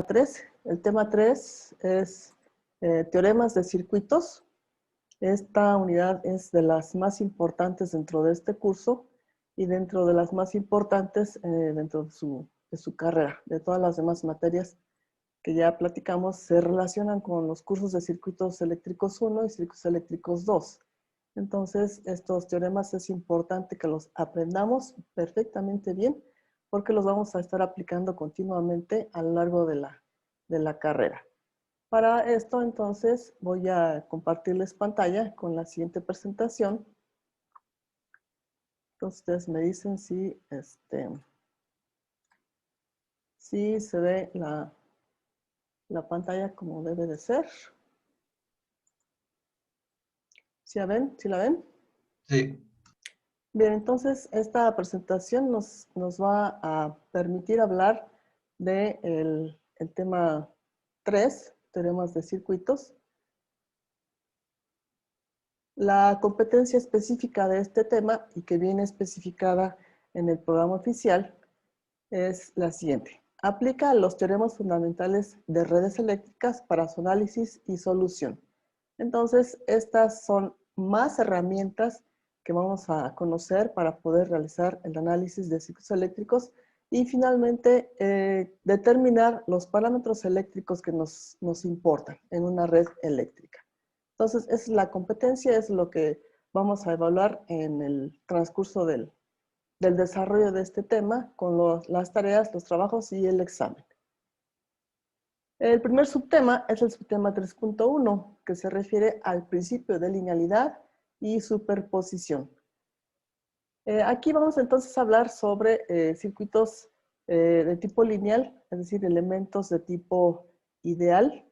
3. El tema 3 es teoremas de circuitos. Esta unidad es de las más importantes dentro de este curso y dentro de las más importantes dentro de su carrera. De todas las demás materias que ya platicamos se relacionan con los cursos de circuitos eléctricos 1 y circuitos eléctricos 2. Entonces, estos teoremas es importante que los aprendamos perfectamente bien porque los vamos a estar aplicando continuamente a lo largo de la carrera. Para esto, entonces, voy a compartirles pantalla con la siguiente presentación. Entonces, ustedes me dicen si se ve la pantalla como debe de ser. ¿Sí la ven? ¿Sí la ven? Sí. Bien, entonces esta presentación nos va a permitir hablar del tema 3, teoremas de circuitos. La competencia específica de este tema y que viene especificada en el programa oficial es la siguiente. Aplica los teoremas fundamentales de redes eléctricas para su análisis y solución. Entonces, estas son más herramientas que vamos a conocer para poder realizar el análisis de circuitos eléctricos y finalmente determinar los parámetros eléctricos que nos importan en una red eléctrica. Entonces, esa es la competencia, es lo que vamos a evaluar en el transcurso del desarrollo de este tema con las tareas, los trabajos y el examen. El primer subtema es el subtema 3.1, que se refiere al principio de linealidad y superposición. Aquí vamos entonces a hablar sobre circuitos de tipo lineal, es decir, elementos de tipo ideal.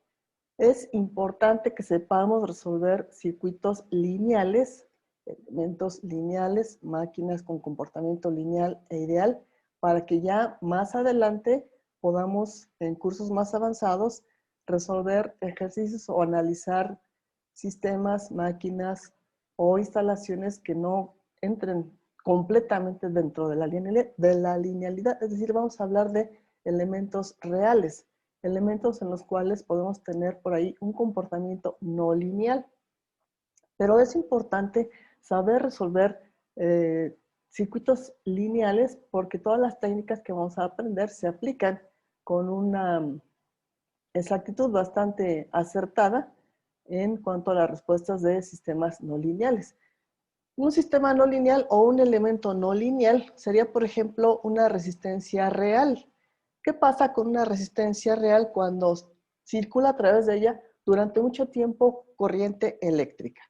Es importante que sepamos resolver circuitos lineales, elementos lineales, máquinas con comportamiento lineal e ideal, para que ya más adelante podamos, en cursos más avanzados, resolver ejercicios o analizar sistemas, máquinas o instalaciones que no entren completamente dentro de la linealidad. Es decir, vamos a hablar de elementos reales, elementos en los cuales podemos tener por ahí un comportamiento no lineal. Pero es importante saber resolver circuitos lineales porque todas las técnicas que vamos a aprender se aplican con una exactitud bastante acertada en cuanto a las respuestas de sistemas no lineales. Un sistema no lineal o un elemento no lineal sería, por ejemplo, una resistencia real. ¿Qué pasa con una resistencia real cuando circula a través de ella durante mucho tiempo corriente eléctrica?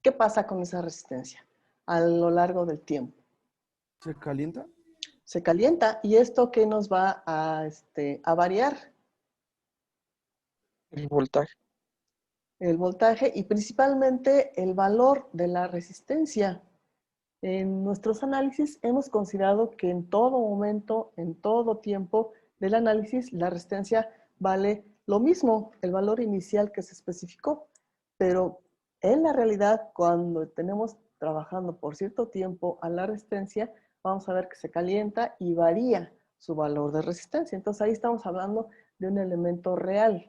¿Qué pasa con esa resistencia a lo largo del tiempo? ¿Se calienta? Se calienta y esto ¿qué nos va a variar? El voltaje. El voltaje y principalmente el valor de la resistencia. En nuestros análisis hemos considerado que en todo momento, en todo tiempo del análisis, la resistencia vale lo mismo, el valor inicial que se especificó. Pero en la realidad, cuando tenemos trabajando por cierto tiempo a la resistencia, vamos a ver que se calienta y varía su valor de resistencia. Entonces ahí estamos hablando de un elemento real.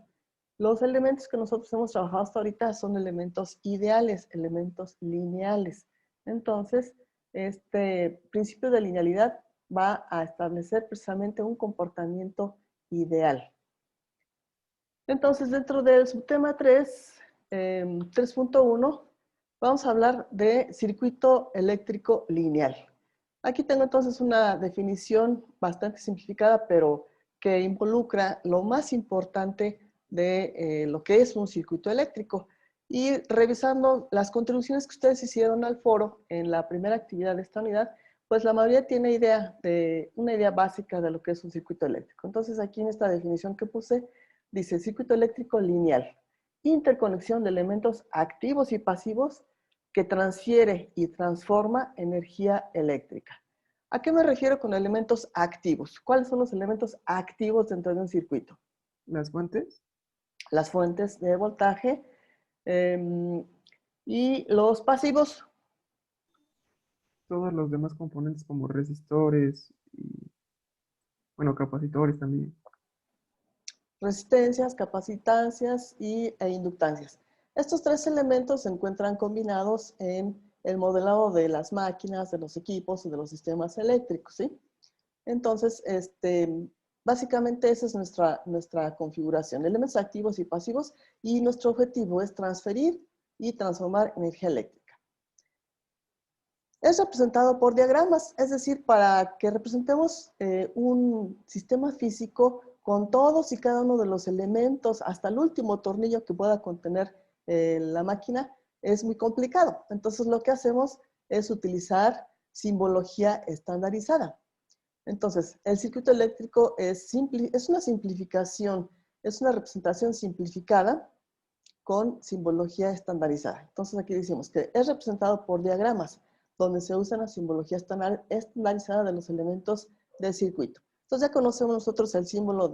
Los elementos que nosotros hemos trabajado hasta ahorita son elementos ideales, elementos lineales. Entonces, este principio de linealidad va a establecer precisamente un comportamiento ideal. Entonces, dentro del subtema 3.1, vamos a hablar de circuito eléctrico lineal. Aquí tengo entonces una definición bastante simplificada, pero que involucra lo más importante de lo que es un circuito eléctrico. Y revisando las contribuciones que ustedes hicieron al foro en la primera actividad de esta unidad, pues la mayoría tiene una idea básica de lo que es un circuito eléctrico. Entonces aquí en esta definición que puse, dice circuito eléctrico lineal, interconexión de elementos activos y pasivos que transfiere y transforma energía eléctrica. ¿A qué me refiero con elementos activos? ¿Cuáles son los elementos activos dentro de un circuito? ¿Las fuentes? Las fuentes de voltaje y los pasivos. Todos los demás componentes como resistores y Bueno, capacitores también. Resistencias, capacitancias e inductancias. Estos tres elementos se encuentran combinados en el modelado de las máquinas, de los equipos y de los sistemas eléctricos, ¿sí? Entonces, básicamente esa es nuestra configuración, elementos activos y pasivos, y nuestro objetivo es transferir y transformar energía eléctrica. Es representado por diagramas, es decir, para que representemos un sistema físico con todos y cada uno de los elementos, hasta el último tornillo que pueda contener la máquina, es muy complicado. Entonces, lo que hacemos es utilizar simbología estandarizada. Entonces, el circuito eléctrico es una simplificación, es una representación simplificada con simbología estandarizada. Entonces, aquí decimos que es representado por diagramas, donde se usa la simbología estandarizada de los elementos del circuito. Entonces, ya conocemos nosotros el símbolo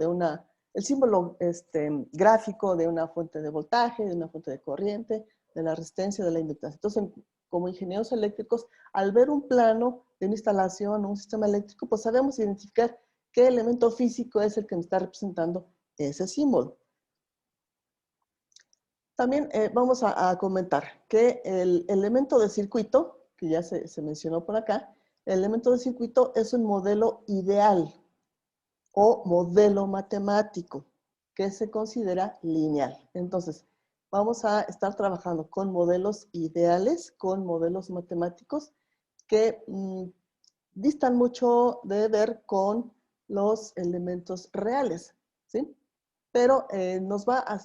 gráfico de una fuente de voltaje, de una fuente de corriente, de la resistencia, de la inductancia. Entonces, como ingenieros eléctricos, al ver un plano de una instalación o un sistema eléctrico, pues sabemos identificar qué elemento físico es el que nos está representando ese símbolo. También vamos a comentar que el elemento de circuito, que ya se mencionó por acá, el elemento de circuito es un modelo ideal o modelo matemático que se considera lineal. Entonces, vamos a estar trabajando con modelos ideales, con modelos matemáticos que distan mucho de ver con los elementos reales, ¿sí? Pero nos van a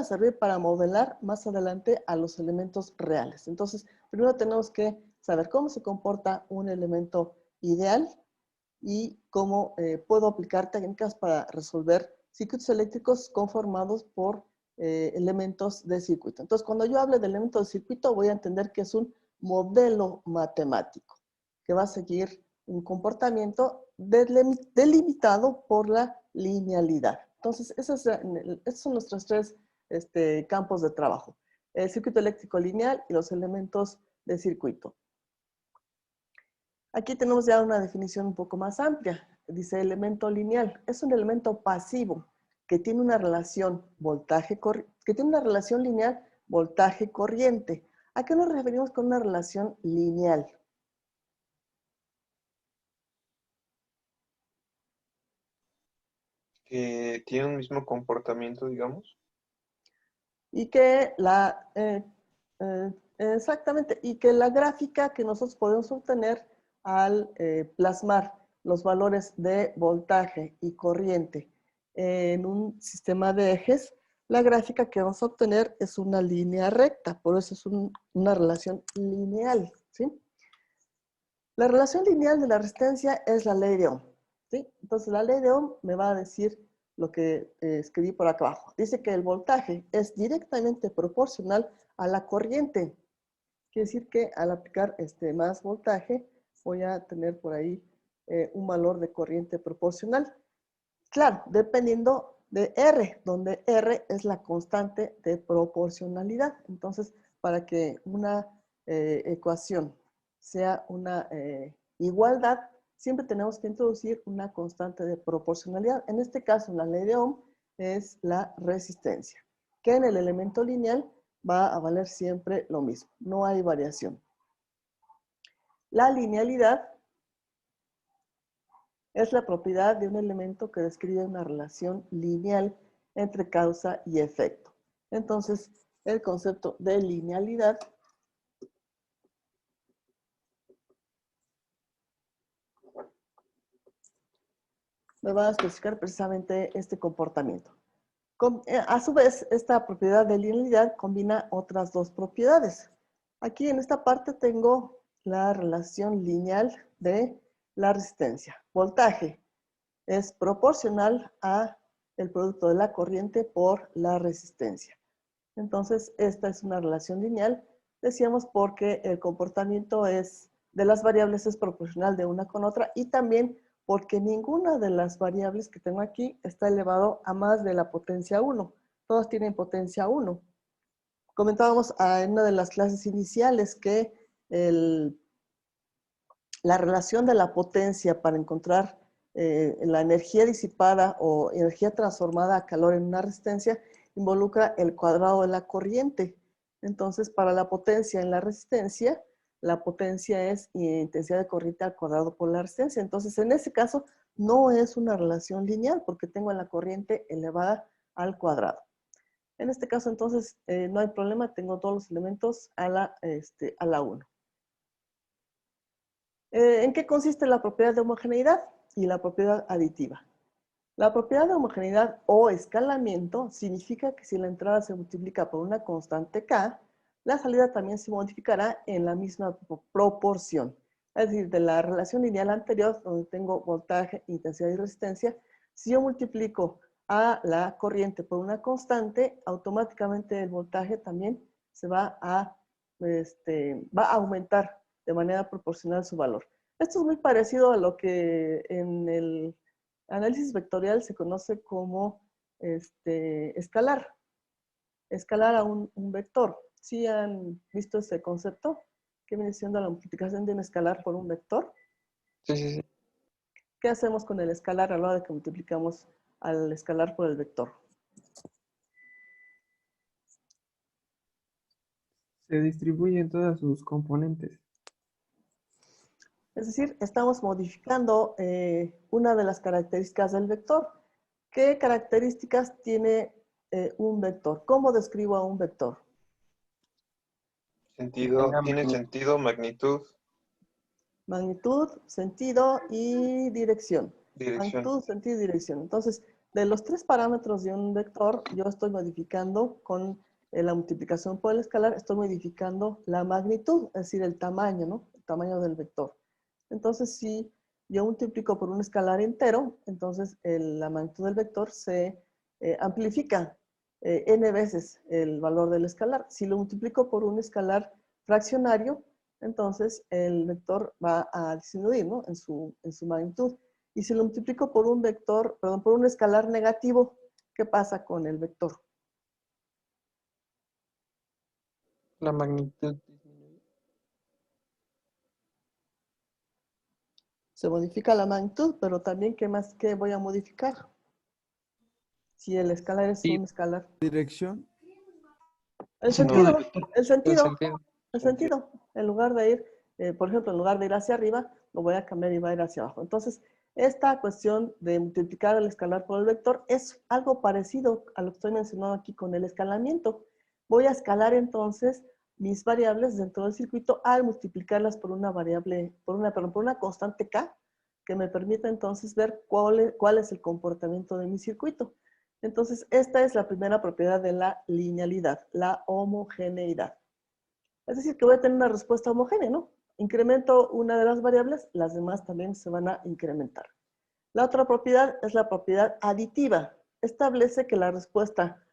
servir para modelar más adelante a los elementos reales. Entonces, primero tenemos que saber cómo se comporta un elemento ideal y cómo puedo aplicar técnicas para resolver circuitos eléctricos conformados por elementos de circuito. Entonces, cuando yo hable de elementos de circuito, voy a entender que es un modelo matemático que va a seguir un comportamiento delimitado por la linealidad. Entonces, esos son nuestros tres campos de trabajo. El circuito eléctrico lineal y los elementos de circuito. Aquí tenemos ya una definición un poco más amplia. Dice elemento lineal. Es un elemento pasivo que tiene una relación lineal voltaje-corriente. ¿A qué nos referimos con una relación lineal? Que tiene un mismo comportamiento, digamos. Y que exactamente, y que la gráfica que nosotros podemos obtener al plasmar los valores de voltaje y corriente en un sistema de ejes, la gráfica que vamos a obtener es una línea recta, por eso es una relación lineal, ¿sí? La relación lineal de la resistencia es la ley de Ohm, ¿sí? Entonces la ley de Ohm me va a decir lo que escribí por acá abajo. Dice que el voltaje es directamente proporcional a la corriente. Quiere decir que al aplicar más voltaje, voy a tener por ahí un valor de corriente proporcional. Claro, dependiendo de R, donde R es la constante de proporcionalidad. Entonces, para que una ecuación sea una igualdad, siempre tenemos que introducir una constante de proporcionalidad. En este caso, la ley de Ohm es la resistencia, que en el elemento lineal va a valer siempre lo mismo. No hay variación. La linealidad es la propiedad de un elemento que describe una relación lineal entre causa y efecto. Entonces, el concepto de linealidad me va a especificar precisamente este comportamiento. A su vez, esta propiedad de linealidad combina otras dos propiedades. Aquí en esta parte tengo la relación lineal de la resistencia. Voltaje es proporcional a el producto de la corriente por la resistencia. Entonces, esta es una relación lineal, decíamos, porque el comportamiento de las variables es proporcional de una con otra y también porque ninguna de las variables que tengo aquí está elevado a más de la potencia 1. Todas tienen potencia 1. Comentábamos en una de las clases iniciales que la relación de la potencia para encontrar la energía disipada o energía transformada a calor en una resistencia involucra el cuadrado de la corriente. Entonces, para la potencia en la resistencia, la potencia es intensidad de corriente al cuadrado por la resistencia. Entonces, en ese caso, no es una relación lineal porque tengo la corriente elevada al cuadrado. En este caso, entonces, no hay problema, tengo todos los elementos a la 1. ¿En qué consiste la propiedad de homogeneidad y la propiedad aditiva? La propiedad de homogeneidad o escalamiento significa que si la entrada se multiplica por una constante K, la salida también se modificará en la misma proporción. Es decir, de la relación lineal anterior, donde tengo voltaje, intensidad y resistencia, si yo multiplico a la corriente por una constante, automáticamente el voltaje también se va a aumentar de manera proporcional su valor. Esto es muy parecido a lo que en el análisis vectorial se conoce como escalar. Escalar a un vector. ¿Sí han visto ese concepto? ¿Qué viene siendo la multiplicación de un escalar por un vector? Sí, sí, sí. ¿Qué hacemos con el escalar a la hora de que multiplicamos al escalar por el vector? Se distribuyen todas sus componentes. Es decir, estamos modificando una de las características del vector. ¿Qué características tiene un vector? ¿Cómo describo a un vector? Sentido, Tenga tiene magnitud. sentido, magnitud, Magnitud, sentido y dirección. dirección. Magnitud, sentido y dirección. Entonces, de los 3 parámetros de un vector, yo estoy modificando con la multiplicación por el escalar, estoy modificando la magnitud, es decir, el tamaño, ¿no? El tamaño del vector. Entonces, si yo multiplico por un escalar entero, entonces la magnitud del vector se amplifica n veces el valor del escalar. Si lo multiplico por un escalar fraccionario, entonces el vector va a disminuir, ¿no? en su magnitud. Y si lo multiplico por un vector, perdón, por un escalar negativo, ¿qué pasa con el vector? La magnitud disminuye. Se modifica la magnitud, pero también, ¿qué voy a modificar? Si el escalar es Y un escalar. Dirección. El no, sentido, el el sentido, sentido. el sentido. En lugar de ir, por ejemplo, en lugar de ir hacia arriba, lo voy a cambiar y va a ir hacia abajo. Entonces, esta cuestión de multiplicar el escalar por el vector es algo parecido a lo que estoy mencionando aquí con el escalamiento. Voy a escalar entonces mis variables dentro del circuito al multiplicarlas por una variable, por una constante K, que me permita entonces ver cuál es el comportamiento de mi circuito. Entonces, esta es la primera propiedad de la linealidad, la homogeneidad. Es decir, que voy a tener una respuesta homogénea, ¿no? Incremento una de las variables, las demás también se van a incrementar. La otra propiedad es la propiedad aditiva. Establece que la respuesta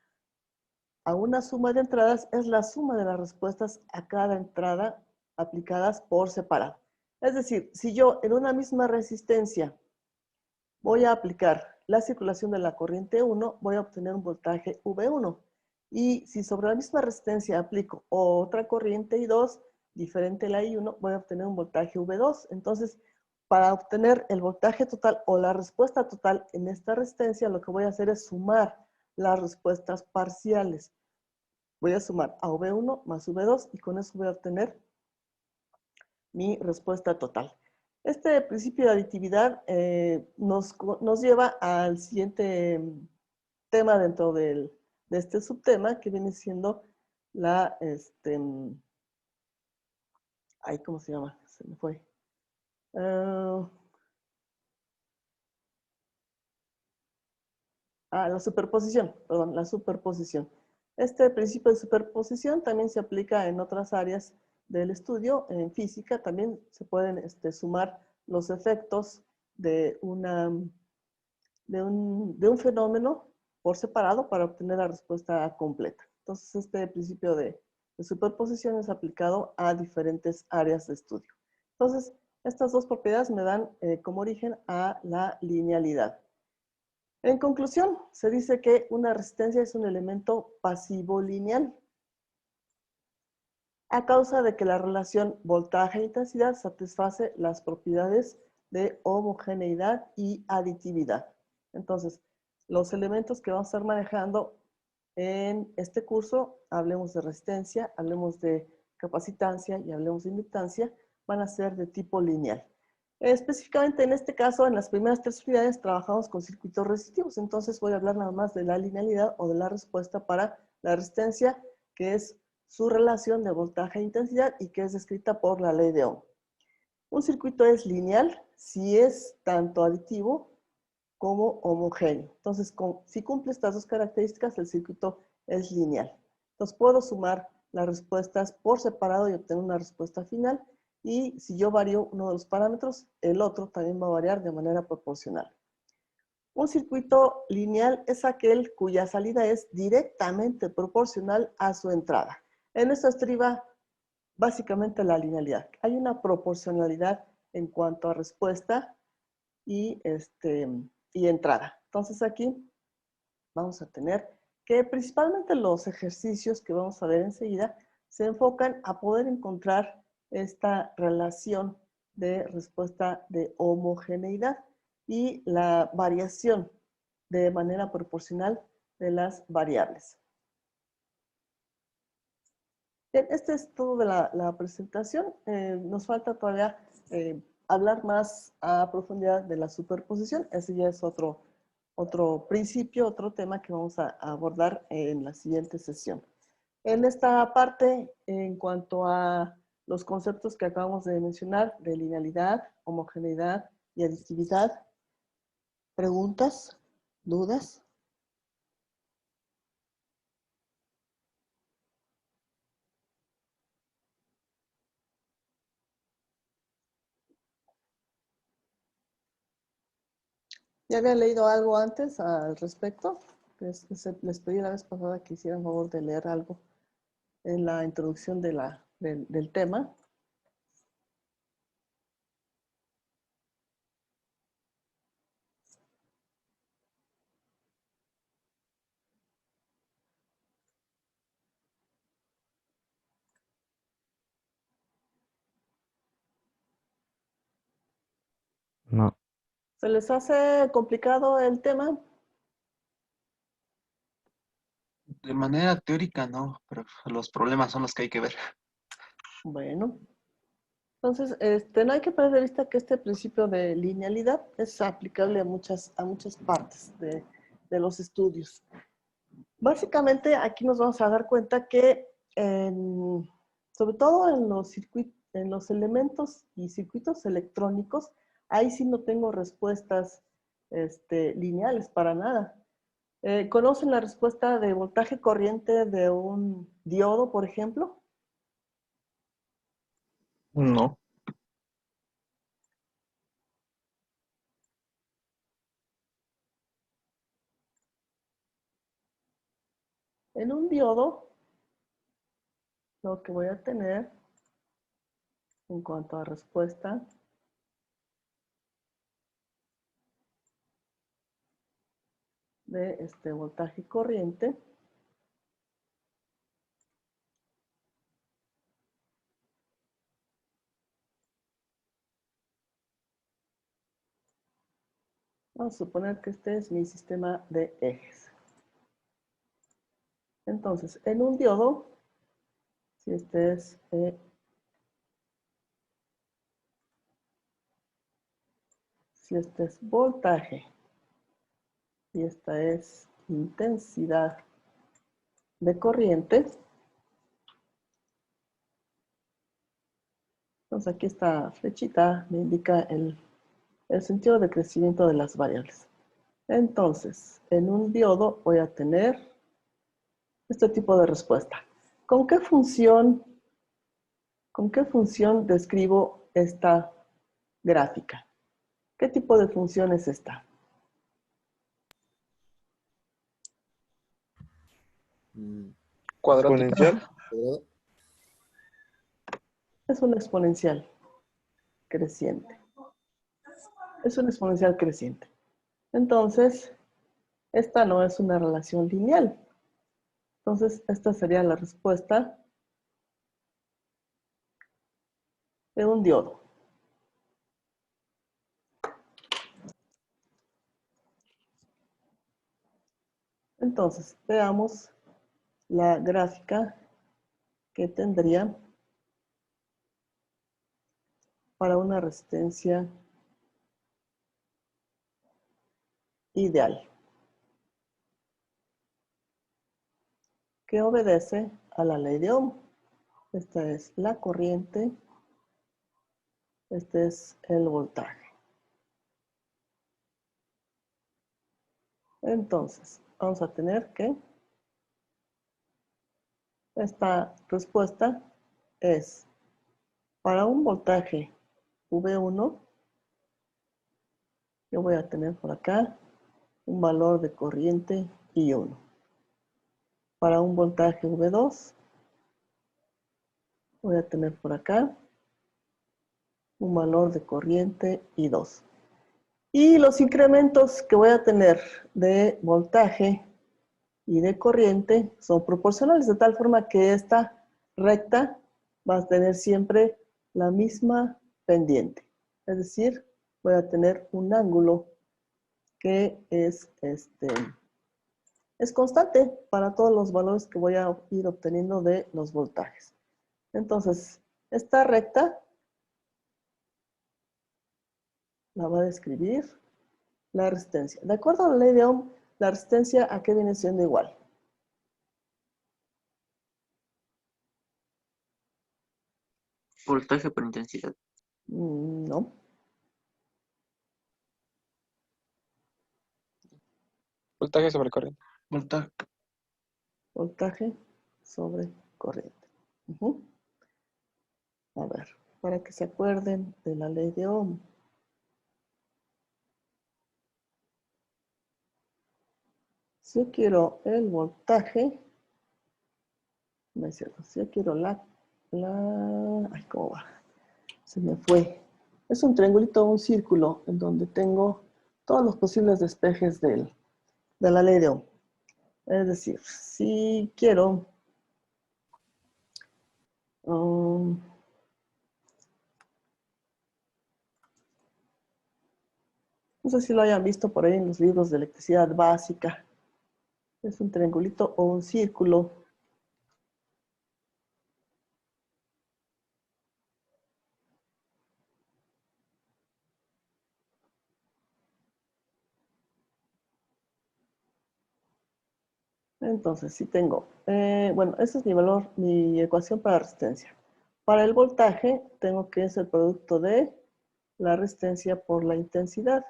a una suma de entradas es la suma de las respuestas a cada entrada aplicadas por separado. Es decir, si yo en una misma resistencia voy a aplicar la circulación de la corriente 1, voy a obtener un voltaje V1. Y si sobre la misma resistencia aplico otra corriente I2, diferente a la I1, voy a obtener un voltaje V2. Entonces, para obtener el voltaje total o la respuesta total en esta resistencia, lo que voy a hacer es sumar las respuestas parciales. Voy a sumar a V1 más V2 y con eso voy a obtener mi respuesta total. Este principio de aditividad nos lleva al siguiente tema dentro de este subtema, que viene siendo la, ay, ¿cómo se llama? Se me fue. La superposición, perdón, la superposición. Este principio de superposición también se aplica en otras áreas del estudio. En física también se pueden sumar los efectos de, de un fenómeno por separado para obtener la respuesta completa. Entonces, este principio de superposición es aplicado a diferentes áreas de estudio. Entonces, estas dos propiedades me dan como origen a la linealidad. En conclusión, se dice que una resistencia es un elemento pasivo lineal a causa de que la relación voltaje-intensidad satisface las propiedades de homogeneidad y aditividad. Entonces, los elementos que vamos a estar manejando en este curso, hablemos de resistencia, hablemos de capacitancia y hablemos de inductancia, van a ser de tipo lineal. Específicamente en este caso, en las primeras 3 unidades trabajamos con circuitos resistivos, entonces voy a hablar nada más de la linealidad o de la respuesta para la resistencia, que es su relación de voltaje e intensidad y que es descrita por la ley de Ohm. Un circuito es lineal si es tanto aditivo como homogéneo. Entonces, si cumple estas 2 características, el circuito es lineal. Entonces, puedo sumar las respuestas por separado y obtener una respuesta final. Y si yo varío uno de los parámetros, el otro también va a variar de manera proporcional. Un circuito lineal es aquel cuya salida es directamente proporcional a su entrada. En esto estriba básicamente la linealidad. Hay una proporcionalidad en cuanto a respuesta y entrada. Entonces aquí vamos a tener que principalmente los ejercicios que vamos a ver enseguida se enfocan a poder encontrar esta relación de respuesta de homogeneidad y la variación de manera proporcional de las variables. Bien, este es todo de la presentación. Nos falta todavía hablar más a profundidad de la superposición. Ese ya es otro principio, otro tema que vamos a abordar en la siguiente sesión. En esta parte, en cuanto a los conceptos que acabamos de mencionar, de linealidad, homogeneidad y aditividad, ¿preguntas? ¿Dudas? ¿Ya habían leído algo antes al respecto? Les pedí la vez pasada que hicieran favor de leer algo en la introducción del tema. No, ¿Se les hace complicado el tema? De manera teórica no, pero los problemas son los que hay que ver. Bueno, entonces no hay que perder de vista que este principio de linealidad es aplicable a muchas partes de los estudios. Básicamente aquí nos vamos a dar cuenta que sobre todo en los elementos y circuitos electrónicos, ahí sí no tengo respuestas lineales para nada. ¿Conocen la respuesta de voltaje corriente de un diodo, por ejemplo? No. En un diodo, lo que voy a tener en cuanto a respuesta de este voltaje corriente vamos a suponer que este es mi sistema de ejes. Entonces, en un diodo, si este es voltaje y esta es intensidad de corriente, entonces aquí esta flechita me indica el sentido de crecimiento de las variables. Entonces, en un diodo voy a tener este tipo de respuesta. ¿Con qué función describo esta gráfica? ¿Qué tipo de función es esta? Cuadrática. Exponencial. Es una exponencial creciente. Es una exponencial creciente. Entonces, esta no es una relación lineal. Entonces, esta sería la respuesta de un diodo. Entonces, veamos la gráfica que tendría para una resistencia ideal, que obedece a la ley de Ohm. Esta es la corriente, este es el voltaje. Entonces, vamos a tener que esta respuesta es para un voltaje V1, yo voy a tener por acá un valor de corriente I1. Para un voltaje V2, voy a tener por acá un valor de corriente I2. Y los incrementos que voy a tener de voltaje y de corriente son proporcionales, de tal forma que esta recta va a tener siempre la misma pendiente. Es decir, voy a tener un ángulo que es constante para todos los valores que voy a ir obteniendo de los voltajes. Entonces, esta recta la va a describir la resistencia. De acuerdo a la ley de Ohm, la resistencia, ¿a qué viene siendo igual? Voltaje por intensidad. No. Voltaje sobre corriente. Voltaje. Voltaje sobre corriente. Uh-huh. A ver, para que se acuerden de la ley de Ohm. Si yo quiero el voltaje, no es cierto, si yo quiero ay, ¿cómo va? Se me fue. Es un triangulito o un círculo en donde tengo todos los posibles despejes de la ley de Ohm. Es decir, si quiero no sé si lo hayan visto por ahí en los libros de electricidad básica. Es un triangulito o un círculo. Entonces, si tengo, bueno, ese es mi valor, mi ecuación para resistencia. Para el voltaje, tengo que es el producto de la resistencia por la intensidad.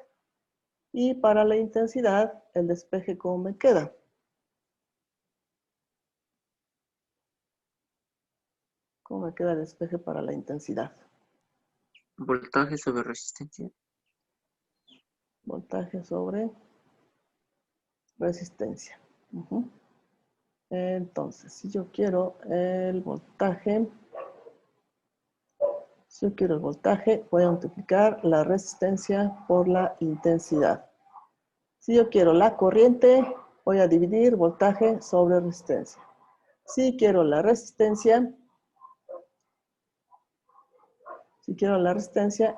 Y para la intensidad, el despeje, ¿cómo me queda? ¿Cómo me queda el despeje para la intensidad? Voltaje sobre resistencia. Voltaje sobre resistencia. Uh-huh. Entonces, si yo quiero el voltaje, voy a multiplicar la resistencia por la intensidad. Si yo quiero la corriente, voy a dividir voltaje sobre resistencia. Si quiero la resistencia,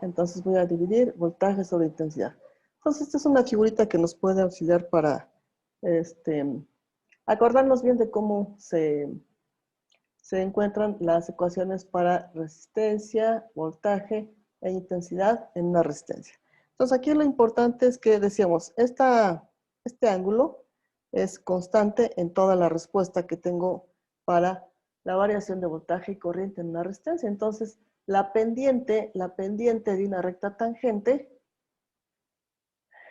entonces voy a dividir voltaje sobre intensidad. Entonces, esta es una figurita que nos puede auxiliar para acordarnos bien de cómo se encuentran las ecuaciones para resistencia, voltaje e intensidad en una resistencia. Entonces, aquí lo importante es que decíamos, este ángulo es constante en toda la respuesta que tengo para la variación de voltaje y corriente en una resistencia. Entonces, la pendiente de una recta tangente,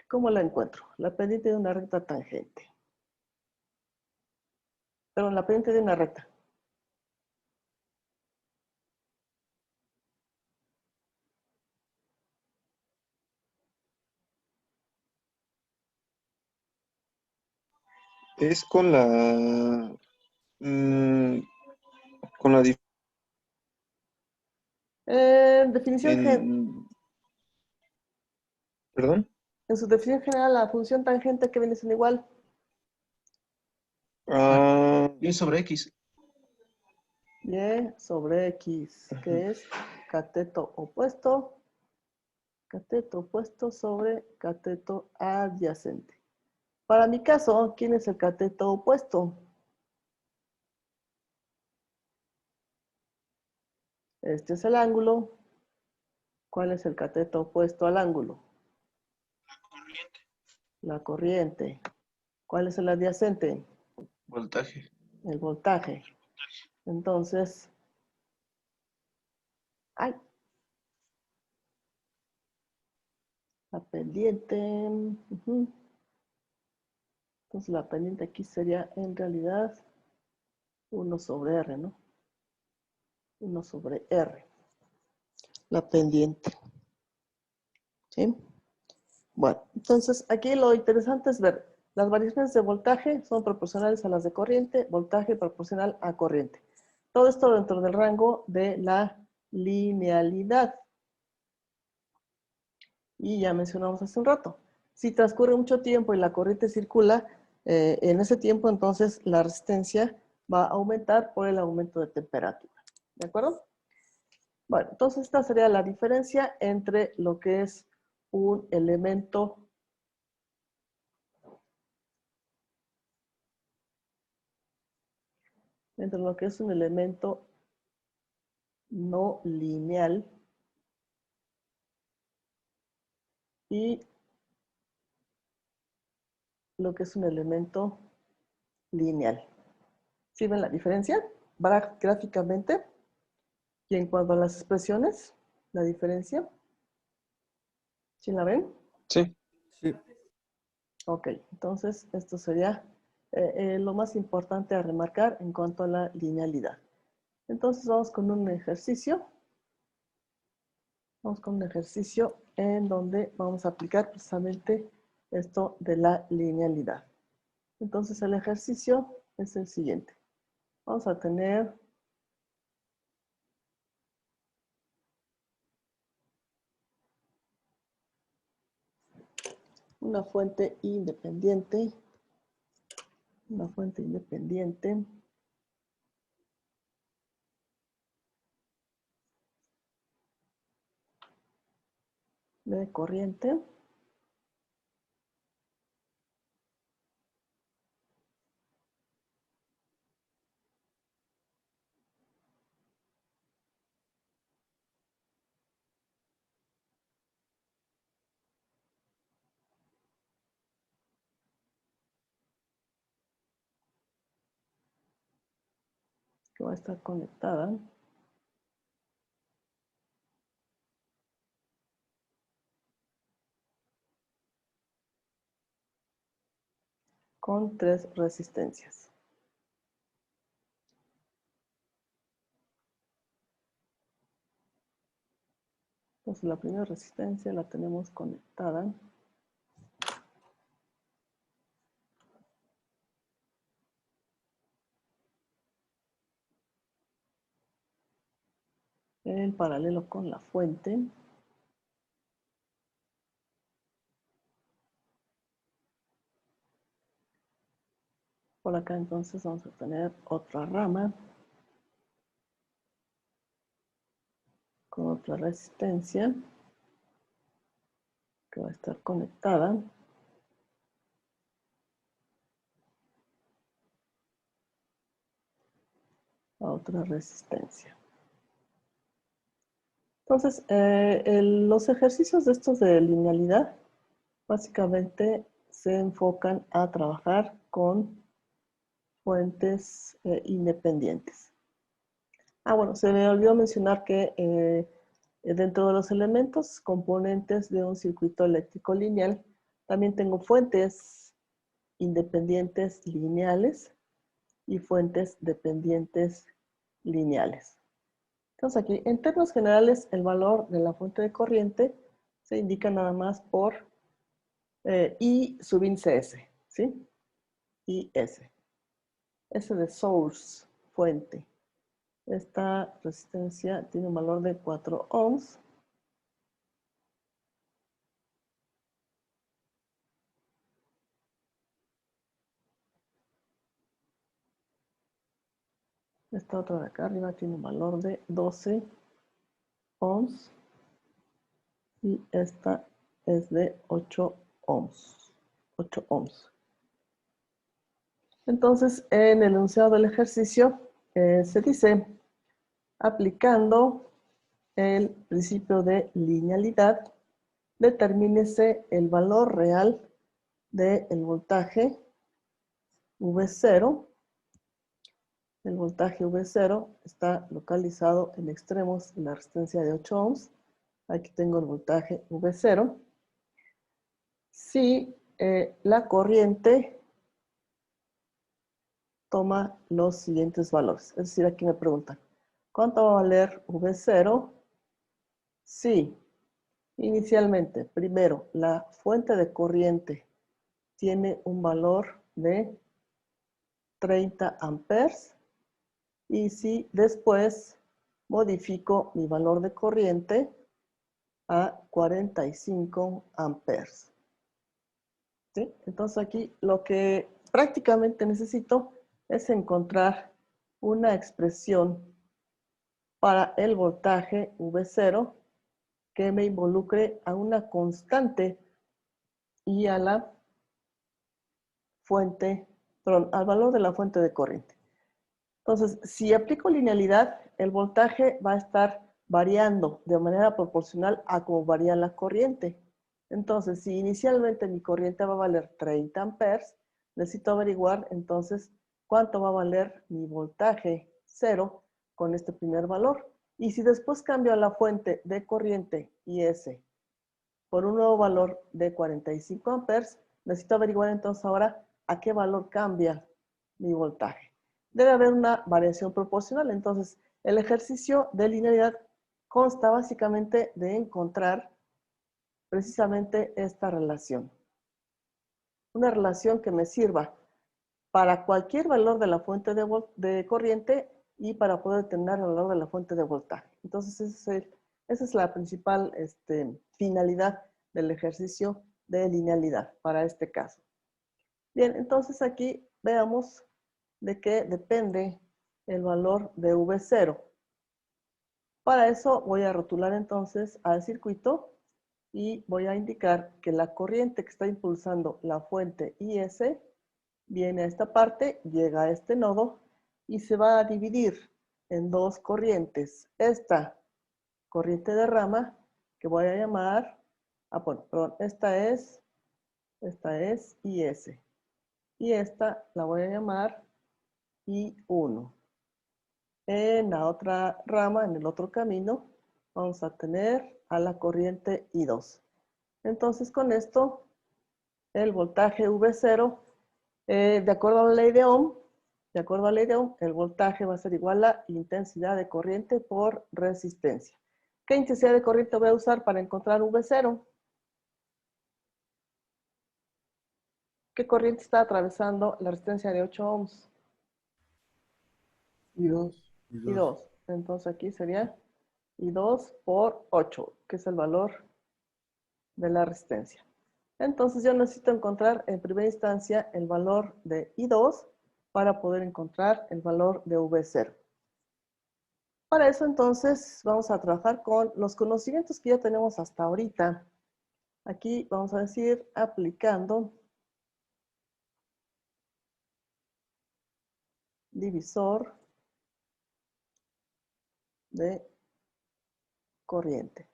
¿cómo la encuentro? La pendiente de una recta tangente. Perdón, la pendiente de una recta. Es con la con la ¿perdón? En su definición general, la función tangente que viene siendo igual. Y sobre X. Y sobre X, que es cateto opuesto sobre cateto adyacente. Para mi caso, ¿quién es el cateto opuesto? Este es el ángulo. ¿Cuál es el cateto opuesto al ángulo? La corriente. ¿Cuál es el adyacente? Voltaje. El voltaje. Entonces, ¡ay! La pendiente. Ujú. Entonces, la pendiente aquí sería en realidad 1 sobre R, ¿no? 1 sobre R. La pendiente. ¿Sí? Bueno, entonces aquí lo interesante es ver, las variaciones de voltaje son proporcionales a las de corriente, voltaje proporcional a corriente. Todo esto dentro del rango de la linealidad. Y ya mencionamos hace un rato, si transcurre mucho tiempo y la corriente circula, en ese tiempo entonces la resistencia va a aumentar por el aumento de temperatura. ¿De acuerdo? Bueno, entonces esta sería la diferencia entre lo que es un elemento no lineal y lo que es un elemento lineal. ¿Sí ven la diferencia? Gráficamente y en cuanto a las expresiones, la diferencia. ¿Sí la ven? Sí. Sí. Ok, entonces esto sería lo más importante a remarcar en cuanto a la linealidad. Entonces vamos con un ejercicio. Vamos con un ejercicio en donde vamos a aplicar precisamente esto de la linealidad. Entonces el ejercicio es el siguiente. Vamos a tener una fuente independiente. De corriente. Que va a estar conectada con 3 resistencias. Entonces la primera resistencia la tenemos conectada en paralelo con la fuente. Por acá entonces vamos a tener otra rama con otra resistencia que va a estar conectada a otra resistencia. Entonces, los ejercicios de estos de linealidad básicamente se enfocan a trabajar con fuentes independientes. Ah, bueno, se me olvidó mencionar que dentro de los elementos componentes de un circuito eléctrico lineal, también tengo fuentes independientes lineales y fuentes dependientes lineales. Entonces aquí, en términos generales, el valor de la fuente de corriente se indica nada más por I sub índice S, ¿sí? IS. S de source, fuente. Esta resistencia tiene un valor de 4 ohms. Esta otra de acá arriba tiene un valor de 12 ohms. Y esta es de 8 ohms. 8 ohms. Entonces, en el enunciado del ejercicio se dice, aplicando el principio de linealidad, determínese el valor real del voltaje V0. El voltaje V0 está localizado en extremos de la resistencia de 8 ohms. Aquí tengo el voltaje V0. Si la corriente toma los siguientes valores. Es decir, aquí me preguntan, ¿cuánto va a valer V0? Si inicialmente, primero, la fuente de corriente tiene un valor de 30 amperes y si después modifico mi valor de corriente a 45 amperes. ¿Sí? Entonces aquí lo que prácticamente necesito es encontrar una expresión para el voltaje V0 que me involucre a una constante y a la fuente, perdón, al valor de la fuente de corriente. Entonces, si aplico linealidad, el voltaje va a estar variando de manera proporcional a cómo varía la corriente. Entonces, si inicialmente mi corriente va a valer 30 amperes, necesito averiguar entonces cuánto va a valer mi voltaje cero con este primer valor. Y si después cambio a la fuente de corriente IS por un nuevo valor de 45 amperes, necesito averiguar entonces ahora a qué valor cambia mi voltaje. Debe haber una variación proporcional. Entonces, el ejercicio de linealidad consta básicamente de encontrar precisamente esta relación. Una relación que me sirva para cualquier valor de la fuente de corriente y para poder determinar el valor de la fuente de voltaje. Entonces, esa es la principal finalidad del ejercicio de linealidad para este caso. Bien, entonces aquí veamos de qué depende el valor de V0. Para eso voy a rotular entonces al circuito y voy a indicar que la corriente que está impulsando la fuente IS viene a esta parte, llega a este nodo y se va a dividir en dos corrientes. Esta corriente de rama que voy a llamar, bueno, perdón, esta es IS. Y esta la voy a llamar I1. En la otra rama, en el otro camino, vamos a tener a la corriente I2. Entonces, con esto, el voltaje V0, de acuerdo a la ley de Ohm, el voltaje va a ser igual a intensidad de corriente por resistencia. ¿Qué intensidad de corriente voy a usar para encontrar V0? ¿Qué corriente está atravesando la resistencia de 8 ohms? I2. I2. Entonces aquí sería I2 por 8, que es el valor de la resistencia. Entonces yo necesito encontrar en primera instancia el valor de I2 para poder encontrar el valor de V0. Para eso entonces vamos a trabajar con los conocimientos que ya tenemos hasta ahorita. Aquí vamos a decir aplicando divisor de corriente.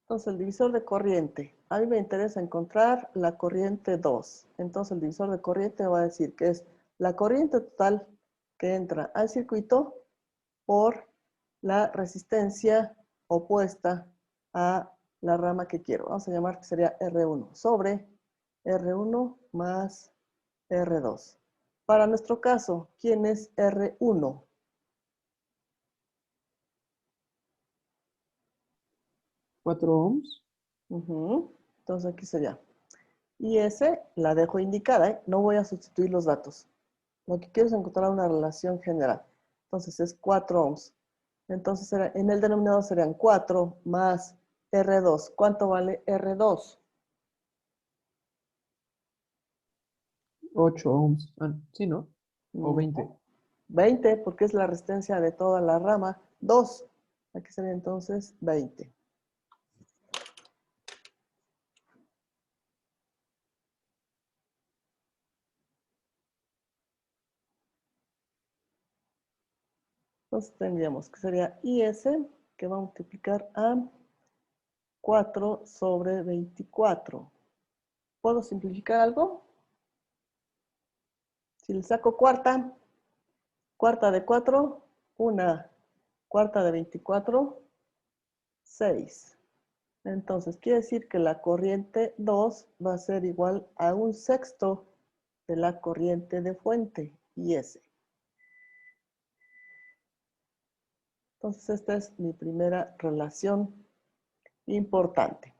Entonces, el divisor de corriente. A mí me interesa encontrar la corriente 2. Entonces, el divisor de corriente va a decir que es la corriente total que entra al circuito por la resistencia opuesta a la rama que quiero. Vamos a llamar que sería R1 sobre R1 más R2. Para nuestro caso, ¿quién es R1? 4 ohms. Entonces aquí sería. Y ese la dejo indicada, ¿eh? No voy a sustituir los datos. Lo que quiero es encontrar una relación general. Entonces es 4 ohms. Entonces en el denominador serían 4 más R2. ¿Cuánto vale R2? 8 ohms. Ah, sí, ¿no? O 20. 20, porque es la resistencia de toda la rama. 2. Aquí sería entonces 20. Entonces tendríamos que sería IS, que va a multiplicar a 4 sobre 24. ¿Puedo simplificar algo? Si le saco cuarta, cuarta de 4, una cuarta de 24, 6. Entonces, quiere decir que la corriente 2 va a ser igual a un sexto de la corriente de fuente, IS. Entonces, esta es mi primera relación importante.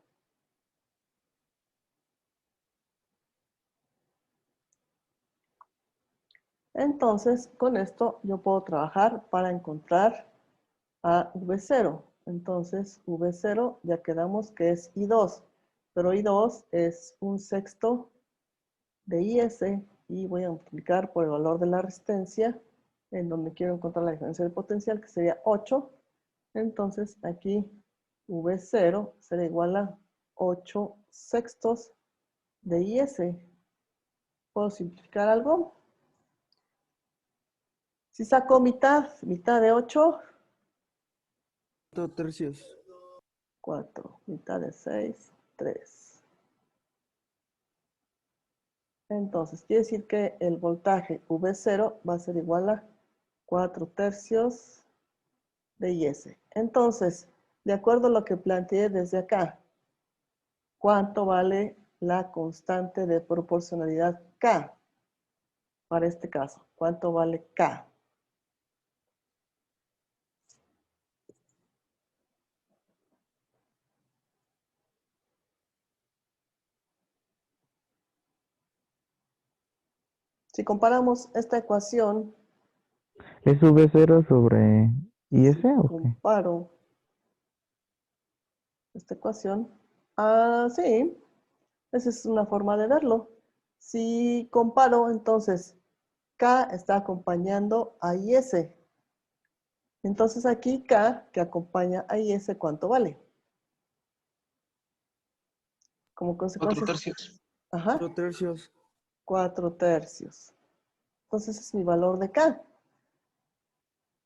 Entonces, con esto yo puedo trabajar para encontrar a V0. Entonces, V0 ya quedamos que es I2, pero I2 es un sexto de IS y voy a multiplicar por el valor de la resistencia en donde quiero encontrar la diferencia de potencial, que sería 8. Entonces, aquí V0 será igual a 8 sextos de IS. ¿Puedo simplificar algo? Si saco mitad de 8, 4 tercios. 4. Mitad de 6, 3. Entonces, quiere decir que el voltaje V0 va a ser igual a 4 tercios de IS. Entonces, de acuerdo a lo que planteé desde acá, ¿cuánto vale la constante de proporcionalidad K? Para este caso, ¿cuánto vale K? Si comparamos esta ecuación, ¿Es V0 sobre IS si o qué? comparo esta ecuación, sí, esa es una forma de verlo. Si comparo, entonces, K está acompañando a IS. Entonces aquí K, que acompaña a IS, ¿cuánto vale? Como 4 consecuencia, tercios. ajá, 4 tercios. 4 tercios. Entonces ese es mi valor de K.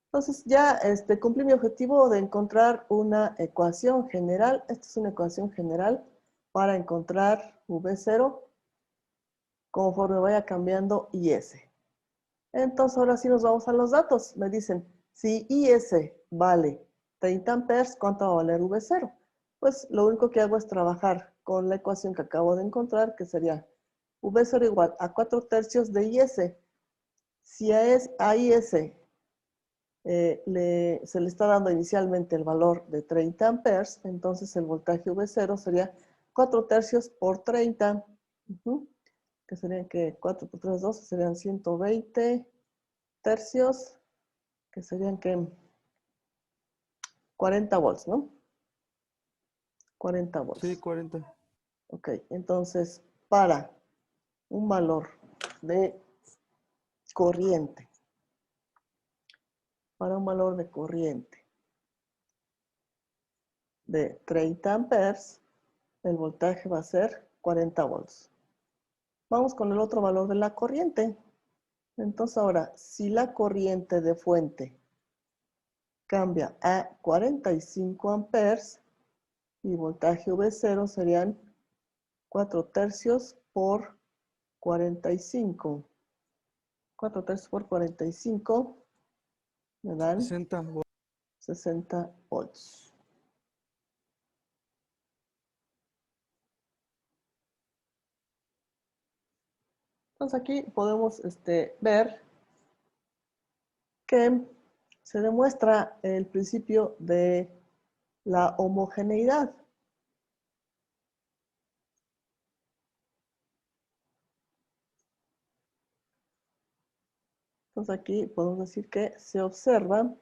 Entonces ya cumplí mi objetivo de encontrar una ecuación general. Esta es una ecuación general para encontrar V0 conforme vaya cambiando IS. Entonces ahora sí nos vamos a los datos. Me dicen, si IS vale 30 amperes, ¿cuánto va a valer V0? Pues lo único que hago es trabajar con la ecuación que acabo de encontrar, que sería V0 igual a 4 tercios de IS. Si a IS se le está dando inicialmente el valor de 30 amperes, entonces el voltaje V0 sería 4 tercios por 30, que serían que 4 por 3, 12, serían 120 tercios, que serían que 40 volts, ¿no? 40 volts. Sí, 40. Ok, entonces para un valor de corriente, de 30 amperes, el voltaje va a ser 40 volts. Vamos con el otro valor de la corriente. Entonces ahora, si la corriente de fuente cambia a 45 amperes, mi voltaje V0 serían 4 tercios por 45. 4 tercios por 45 me dan 60. 60 volts. Entonces aquí podemos ver que se demuestra el principio de la homogeneidad. Entonces aquí podemos decir que se observa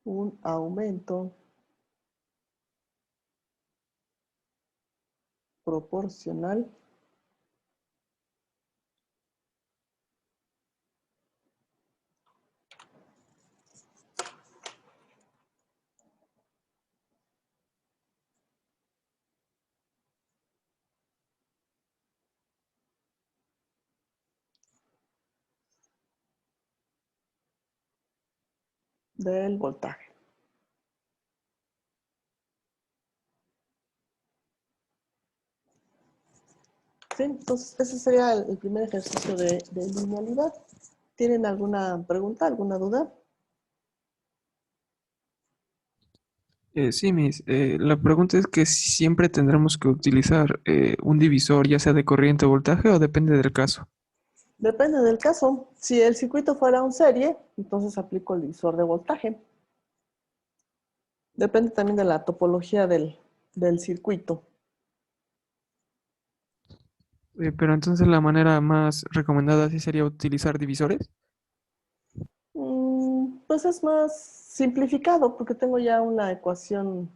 un aumento proporcional del voltaje. Sí, entonces ese sería el primer ejercicio de linealidad. ¿Tienen alguna pregunta, alguna duda? Sí, Miss. La pregunta es que si siempre tendremos que utilizar un divisor, ya sea de corriente o voltaje, o depende del caso. Depende del caso. Si el circuito fuera un serie, entonces aplico el divisor de voltaje. Depende también de la topología del circuito. Pero entonces la manera más recomendada sí sería utilizar divisores. Pues es más simplificado porque tengo ya una ecuación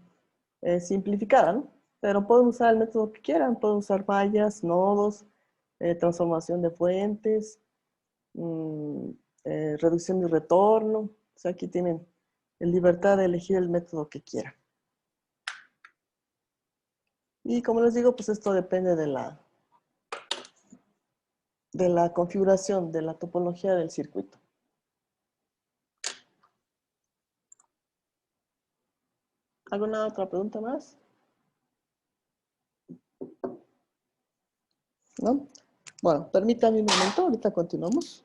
simplificada, ¿no? Pero pueden usar el método que quieran. Pueden usar vallas, nodos, transformación de fuentes, mm, reducción y retorno. O sea, aquí tienen libertad de elegir el método que quieran. Y como les digo, pues esto depende de la configuración, de la topología del circuito. ¿Alguna otra pregunta más? ¿No? Bueno, permítanme un momento, ahorita continuamos.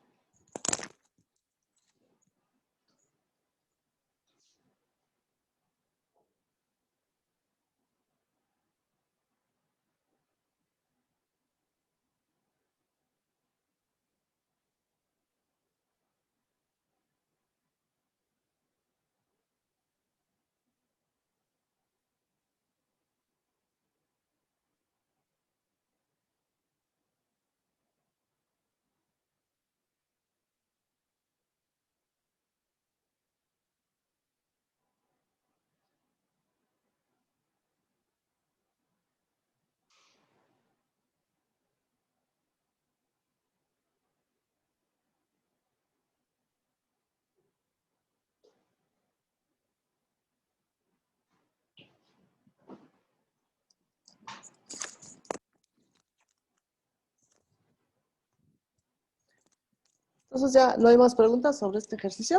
Entonces ya no hay más preguntas sobre este ejercicio.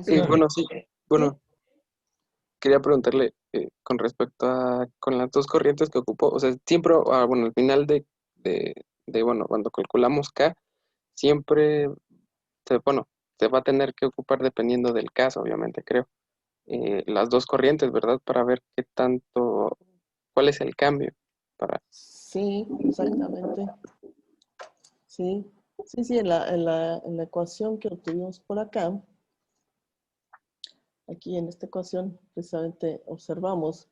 Sí, bueno, sí. Bueno, ¿Sí? quería preguntarle con respecto a con las dos corrientes que ocupó. O sea, siempre, bueno, al final bueno, cuando calculamos K, siempre, bueno, se va a tener que ocupar dependiendo del caso, obviamente, creo. Las dos corrientes, ¿verdad? Para ver qué tanto, cuál es el cambio. Para, Sí, exactamente. Sí, sí, sí, en la ecuación que obtuvimos por acá, aquí en esta ecuación precisamente observamos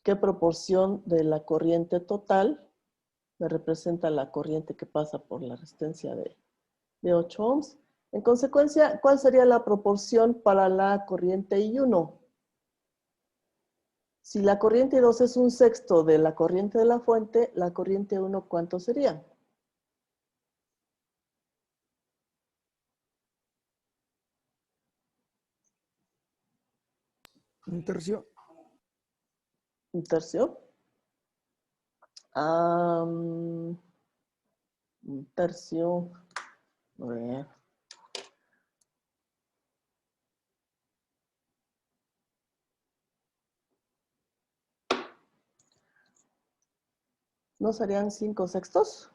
qué proporción de la corriente total me representa la corriente que pasa por la resistencia de 8 ohms. En consecuencia, ¿cuál sería la proporción para la corriente I1? Si la corriente I2 es un sexto de la corriente de la fuente, la corriente I1, ¿cuánto sería? Un tercio. ¿Un tercio? Un tercio. A ver. ¿No serían 5 sextos?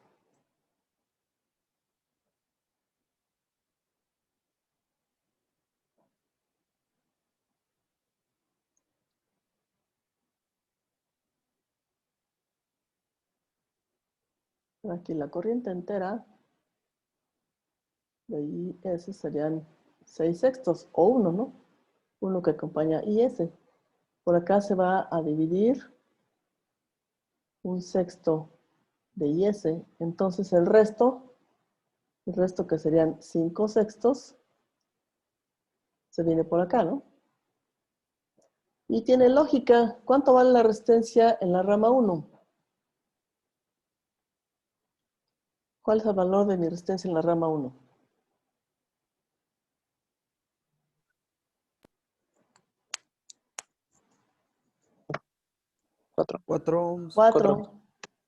Aquí la corriente entera de IS serían 6 sextos o 1, ¿no? Uno que acompaña IS. Por acá se va a dividir un sexto de IS. Entonces el resto que serían 5 sextos, se viene por acá, ¿no? Y tiene lógica. ¿Cuánto vale la resistencia en la rama 1? ¿Cuál es el valor de mi resistencia en la rama 1? cuatro, 4 ohms. 4.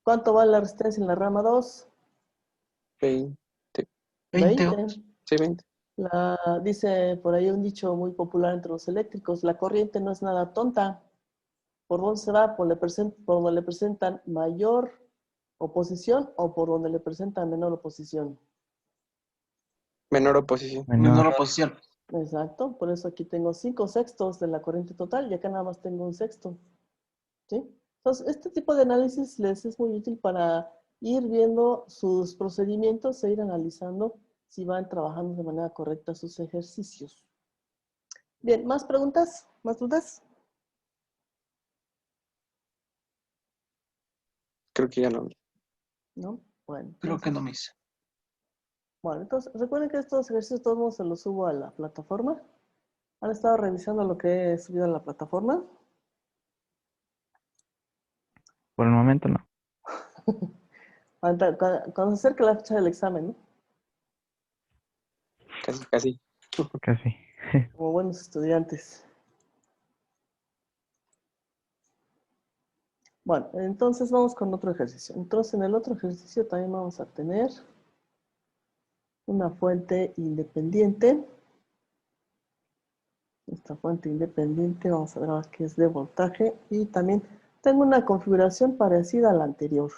¿Cuánto vale la resistencia en la rama 2? 20. 20 20. ohms. Sí, 20. Dice por ahí un dicho muy popular entre los eléctricos, la corriente no es nada tonta. ¿Por dónde se va? Por donde le presentan mayor oposición o por donde le presentan menor oposición. Menor oposición. Menor Menor. oposición. Exacto, por eso aquí tengo 5/6 de la corriente total y acá nada más tengo 1/6. ¿Sí? Entonces, este tipo de análisis les es muy útil para ir viendo sus procedimientos e ir analizando si van trabajando de manera correcta sus ejercicios. Bien, ¿más preguntas? ¿Más dudas? Creo que ya no. ¿No? Bueno, Creo que no, entonces, Miss. bueno, entonces recuerden que estos ejercicios todos modos se los subo a la plataforma. ¿Han estado revisando lo que he subido a la plataforma? Por el momento no. Cuando se acerque la fecha del examen, ¿no? Casi, casi. Casi. Como buenos estudiantes. Bueno, entonces vamos con otro ejercicio. Entonces en el otro ejercicio también vamos a tener una fuente independiente. Esta fuente independiente, vamos a ver que es de voltaje y también tengo una configuración parecida a la anterior.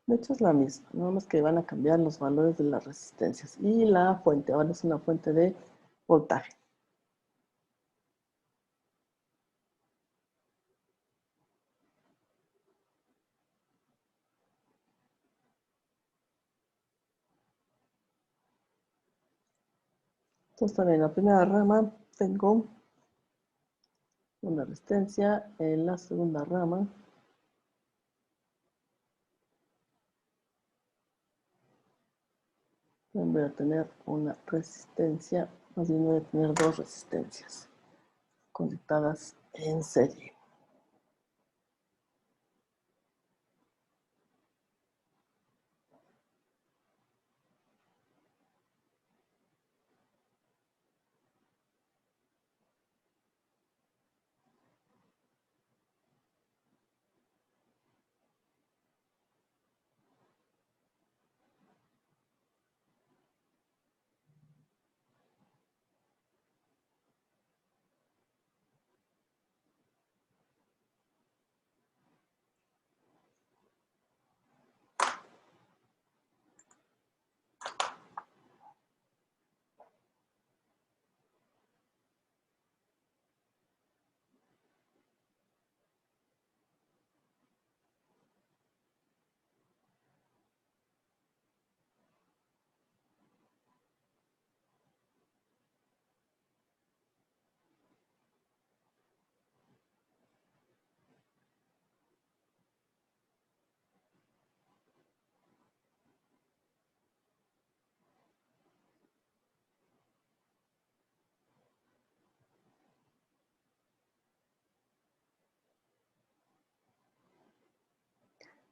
De hecho es la misma, nada más que van a cambiar los valores de las resistencias. Y la fuente, ahora es una fuente de voltaje. Entonces también en la primera rama tengo una resistencia, en la segunda rama voy a tener una resistencia, más bien voy a tener dos resistencias conectadas en serie.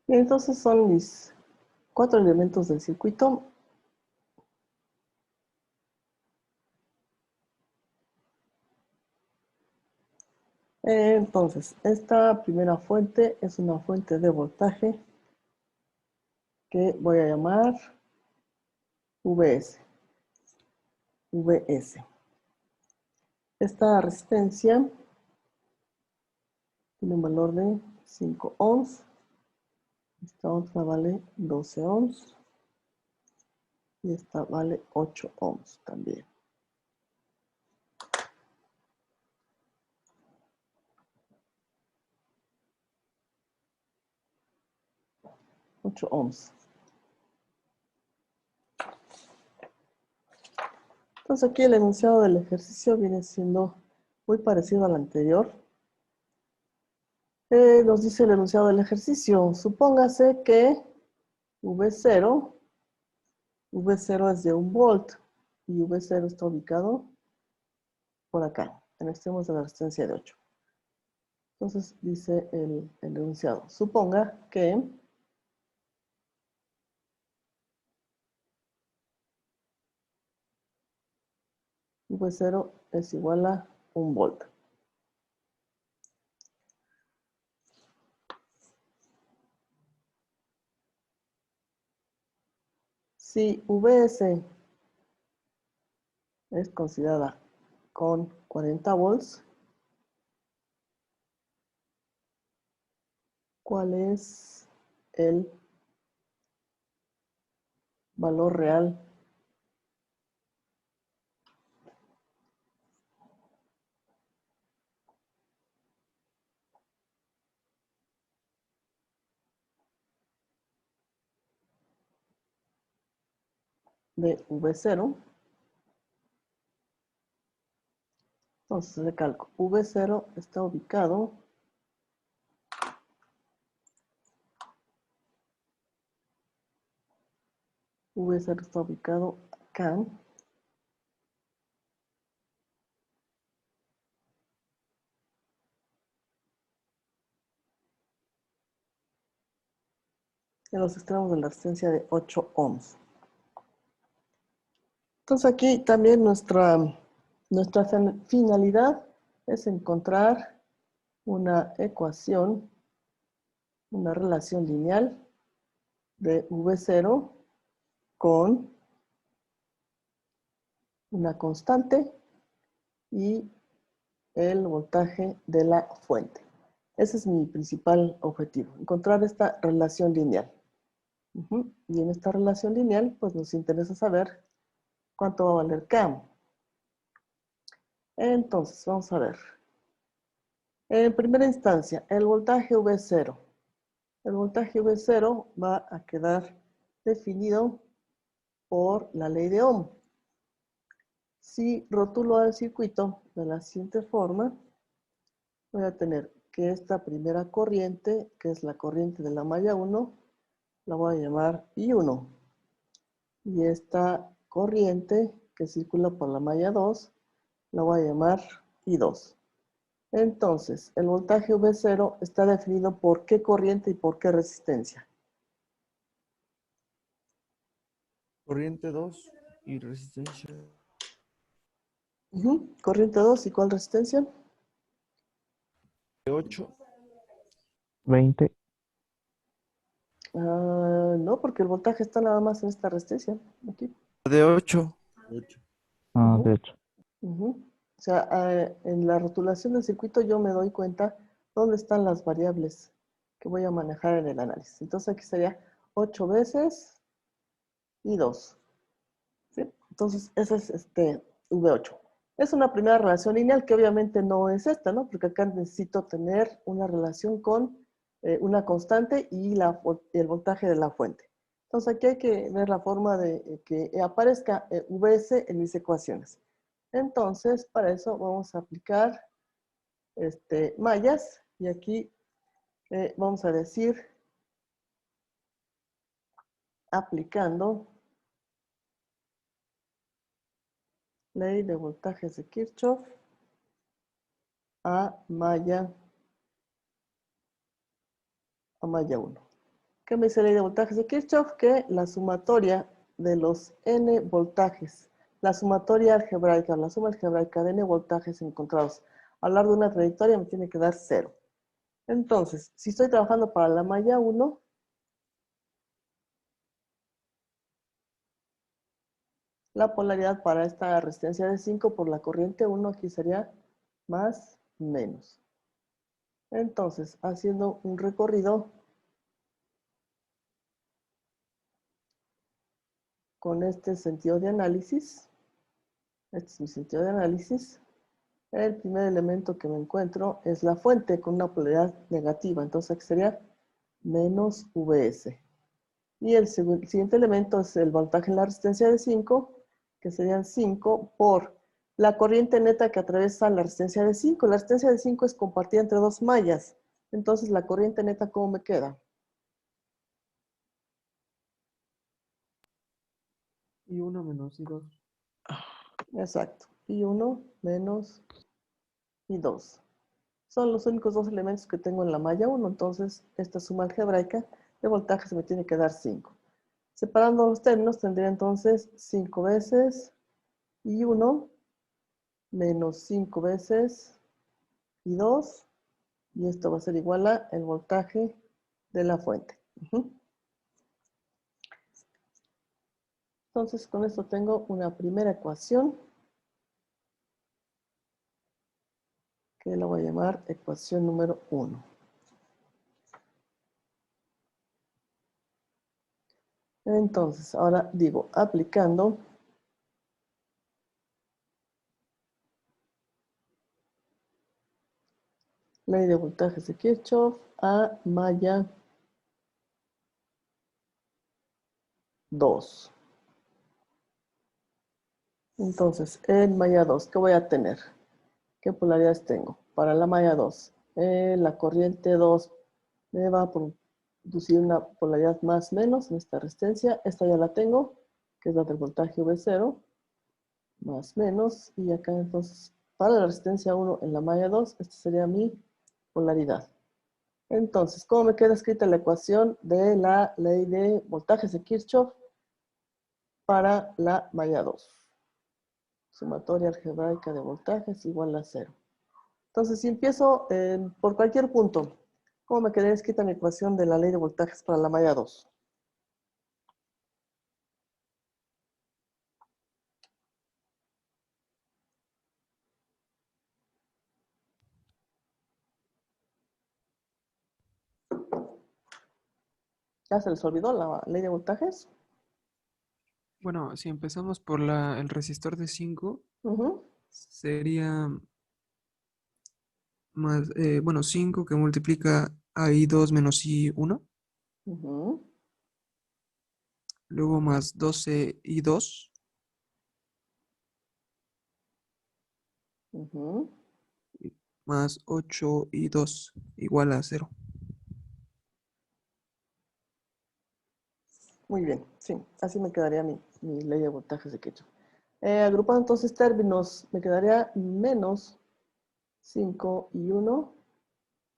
Y entonces son mis 4 elementos del circuito. Entonces, esta primera fuente es una fuente de voltaje que voy a llamar VS. VS. Esta resistencia tiene un valor de 5 ohms. Esta otra vale 12 ohms. Y esta vale 8 ohms también. 8 ohms. Entonces aquí el enunciado del ejercicio viene siendo muy parecido al anterior. Nos dice el enunciado del ejercicio. Supóngase que V0 V0 es de 1 volt y V0 está ubicado por acá, en extremos de la resistencia de 8. Entonces dice el enunciado. Suponga que V0 es igual a 1 volt. Si Vs es considerada con 40 volts, ¿cuál es el valor real de V0? Entonces recalco, V0 está ubicado acá. En los extremos de la resistencia de 8 ohms. Entonces aquí también nuestra finalidad es encontrar una ecuación, una relación lineal de V0 con una constante y el voltaje de la fuente. Ese es mi principal objetivo, encontrar esta relación lineal. Y en esta relación lineal, pues nos interesa saber cuánto va a valer K. Entonces, vamos a ver. En primera instancia, el voltaje V0. El voltaje V0 va a quedar definido por la ley de Ohm. Si rotulo al circuito de la siguiente forma, voy a tener que esta primera corriente, que es la corriente de la malla 1, la voy a llamar I1. Y esta corriente que circula por la malla 2, la voy a llamar I2. Entonces, el voltaje V0 está definido por qué corriente y por qué resistencia. Corriente 2 y resistencia Corriente 2, ¿y cuál resistencia? de 8. 20. No, porque el voltaje está nada más en esta resistencia. Aquí. De 8. Ah, Ujú. de hecho. O sea, en la rotulación del circuito yo me doy cuenta dónde están las variables que voy a manejar en el análisis. Entonces aquí sería 8 veces y 2. ¿Sí? Entonces ese es V8. Es una primera relación lineal que obviamente no es esta, ¿no? Porque acá necesito tener una relación con una constante y el voltaje de la fuente. Entonces aquí hay que ver la forma de que aparezca Vs en mis ecuaciones. Entonces, para eso vamos a aplicar mallas y aquí vamos a decir aplicando ley de voltajes de Kirchhoff a malla 1. ¿Qué me dice la ley de voltajes de Kirchhoff? Que la sumatoria de los n voltajes, la sumatoria algebraica, la suma algebraica de n voltajes encontrados a lo largo de una trayectoria me tiene que dar 0. Entonces, si estoy trabajando para la malla 1, la polaridad para esta resistencia de 5 por la corriente 1 aquí sería más menos. Entonces, haciendo un recorrido con este sentido de análisis, este es mi sentido de análisis, el primer elemento que me encuentro es la fuente con una polaridad negativa, entonces aquí sería menos Vs. Y el siguiente elemento es el voltaje en la resistencia de 5, que serían 5 por la corriente neta que atraviesa la resistencia de 5. La resistencia de 5 es compartida entre dos mallas. Entonces, la corriente neta, ¿cómo me queda? I1 menos I2. Exacto. I1 menos I2. Son los únicos dos elementos que tengo en la malla 1, entonces esta suma algebraica de voltajes me tiene que dar 5. Separando los términos tendría entonces 5 veces I1 menos 5 veces I2, y esto va a ser igual a el voltaje de la fuente. Entonces con esto tengo una primera ecuación que la voy a llamar ecuación número 1. Entonces, ahora digo, aplicando ley de voltajes de Kirchhoff a malla 2. Entonces, en malla 2, ¿qué voy a tener? ¿Qué polaridades tengo? Para la malla 2, la corriente 2 me va a producir una polaridad más menos en esta resistencia. Esta ya la tengo, que es la del voltaje V0, más menos. Y acá entonces, para la resistencia 1 en la malla 2, esta sería mi polaridad. Entonces, ¿cómo me queda escrita la ecuación de la ley de voltajes de Kirchhoff para la malla 2? Sumatoria algebraica de voltajes igual a 0. Entonces, si empiezo por cualquier punto, ¿cómo me quedaría escrita mi ecuación de la ley de voltajes para la malla 2? ¿Ya se les olvidó la ley de voltajes? Bueno, si empezamos por el resistor de 5, Ujú, sería más, bueno, 5 que multiplica a I2 menos I1, ujú, luego más 12 I2, ujú. más 8 I2 igual a 0. Muy bien, sí, así me quedaría mi ley de voltajes de Kirchhoff. Agrupando entonces términos, me quedaría menos 5 y 1.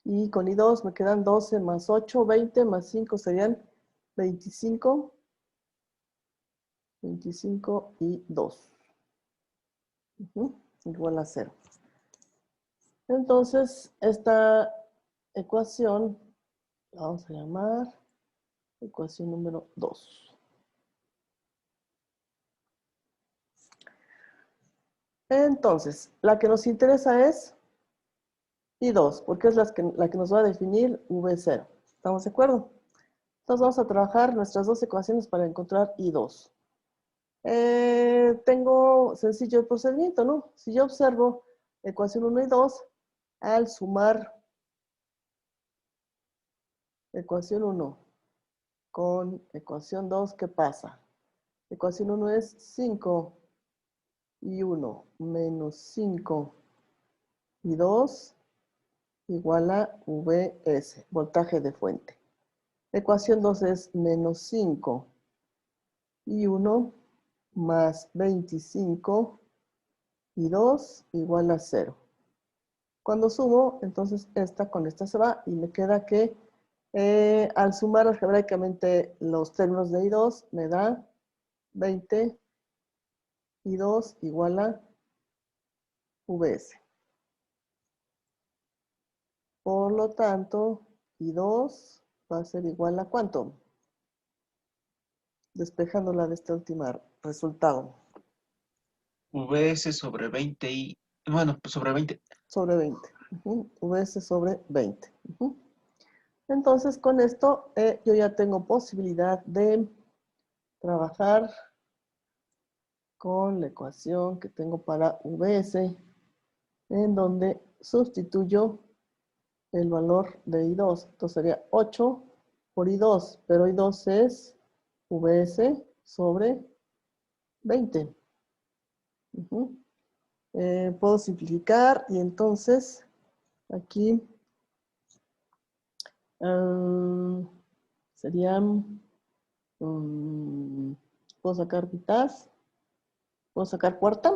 Y con I2 me quedan 12 más 8, 20 más 5 serían 25. 25 y 2. Igual a 0. Entonces, esta ecuación la vamos a llamar ecuación número 2. Entonces, la que nos interesa es I2, porque es la que nos va a definir V0. ¿Estamos de acuerdo? Entonces vamos a trabajar nuestras dos ecuaciones para encontrar I2. Tengo sencillo el procedimiento, ¿no? Si yo observo ecuación 1 y 2, al sumar ecuación 1 con ecuación 2, ¿qué pasa? Ecuación 1 es 5 y 1 menos 5 y 2 igual a Vs, voltaje de fuente. Ecuación 2 es menos 5 y 1 más 25 y 2 igual a 0. Cuando sumo, entonces esta con esta se va y me queda que al sumar algebraicamente los términos de I2 me da 20 y 2 igual a Vs. Por lo tanto, I2 va a ser igual a ¿cuánto? Despejándola de este último resultado. VS sobre 20 y... Bueno, pues sobre 20. Sobre 20. Vs sobre 20. Entonces, con esto yo ya tengo posibilidad de trabajar con la ecuación que tengo para Vs, en donde sustituyo el valor de I2. Entonces sería 8 por I2, pero I2 es Vs sobre 20. Puedo simplificar y entonces aquí serían Puedo sacar mitad. Puedo sacar cuarta.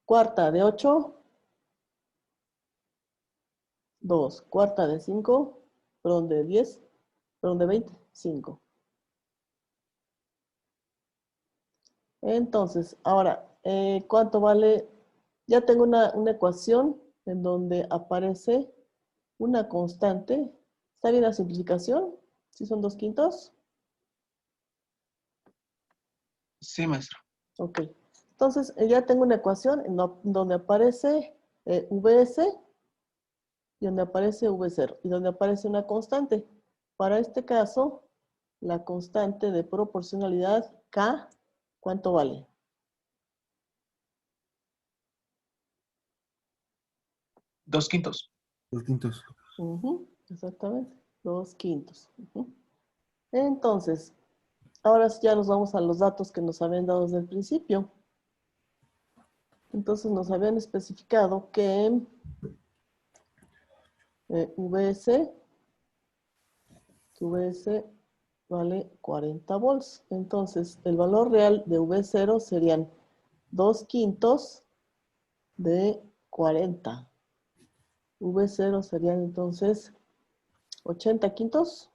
Cuarta de 8. 2. Cuarta de 5. Perdón, de 10. Perdón, de 20. 5. Entonces, ahora, ¿cuánto vale? Ya tengo una ecuación en donde aparece una constante. ¿Está bien la simplificación? ¿Sí son 2/5? Sí, maestro. Ok. Entonces, ya tengo una ecuación en donde aparece Vs y donde aparece V0 y donde aparece una constante. Para este caso, la constante de proporcionalidad K, ¿cuánto vale? 2/5. 2/5. Ujú, exactamente, 2/5. Ujú. Entonces, ahora sí ya nos vamos a los datos que nos habían dado desde el principio. Entonces nos habían especificado que Vs vale 40 volts. Entonces, el valor real de V0 serían 2/5 de 40. V0 serían entonces 80/5.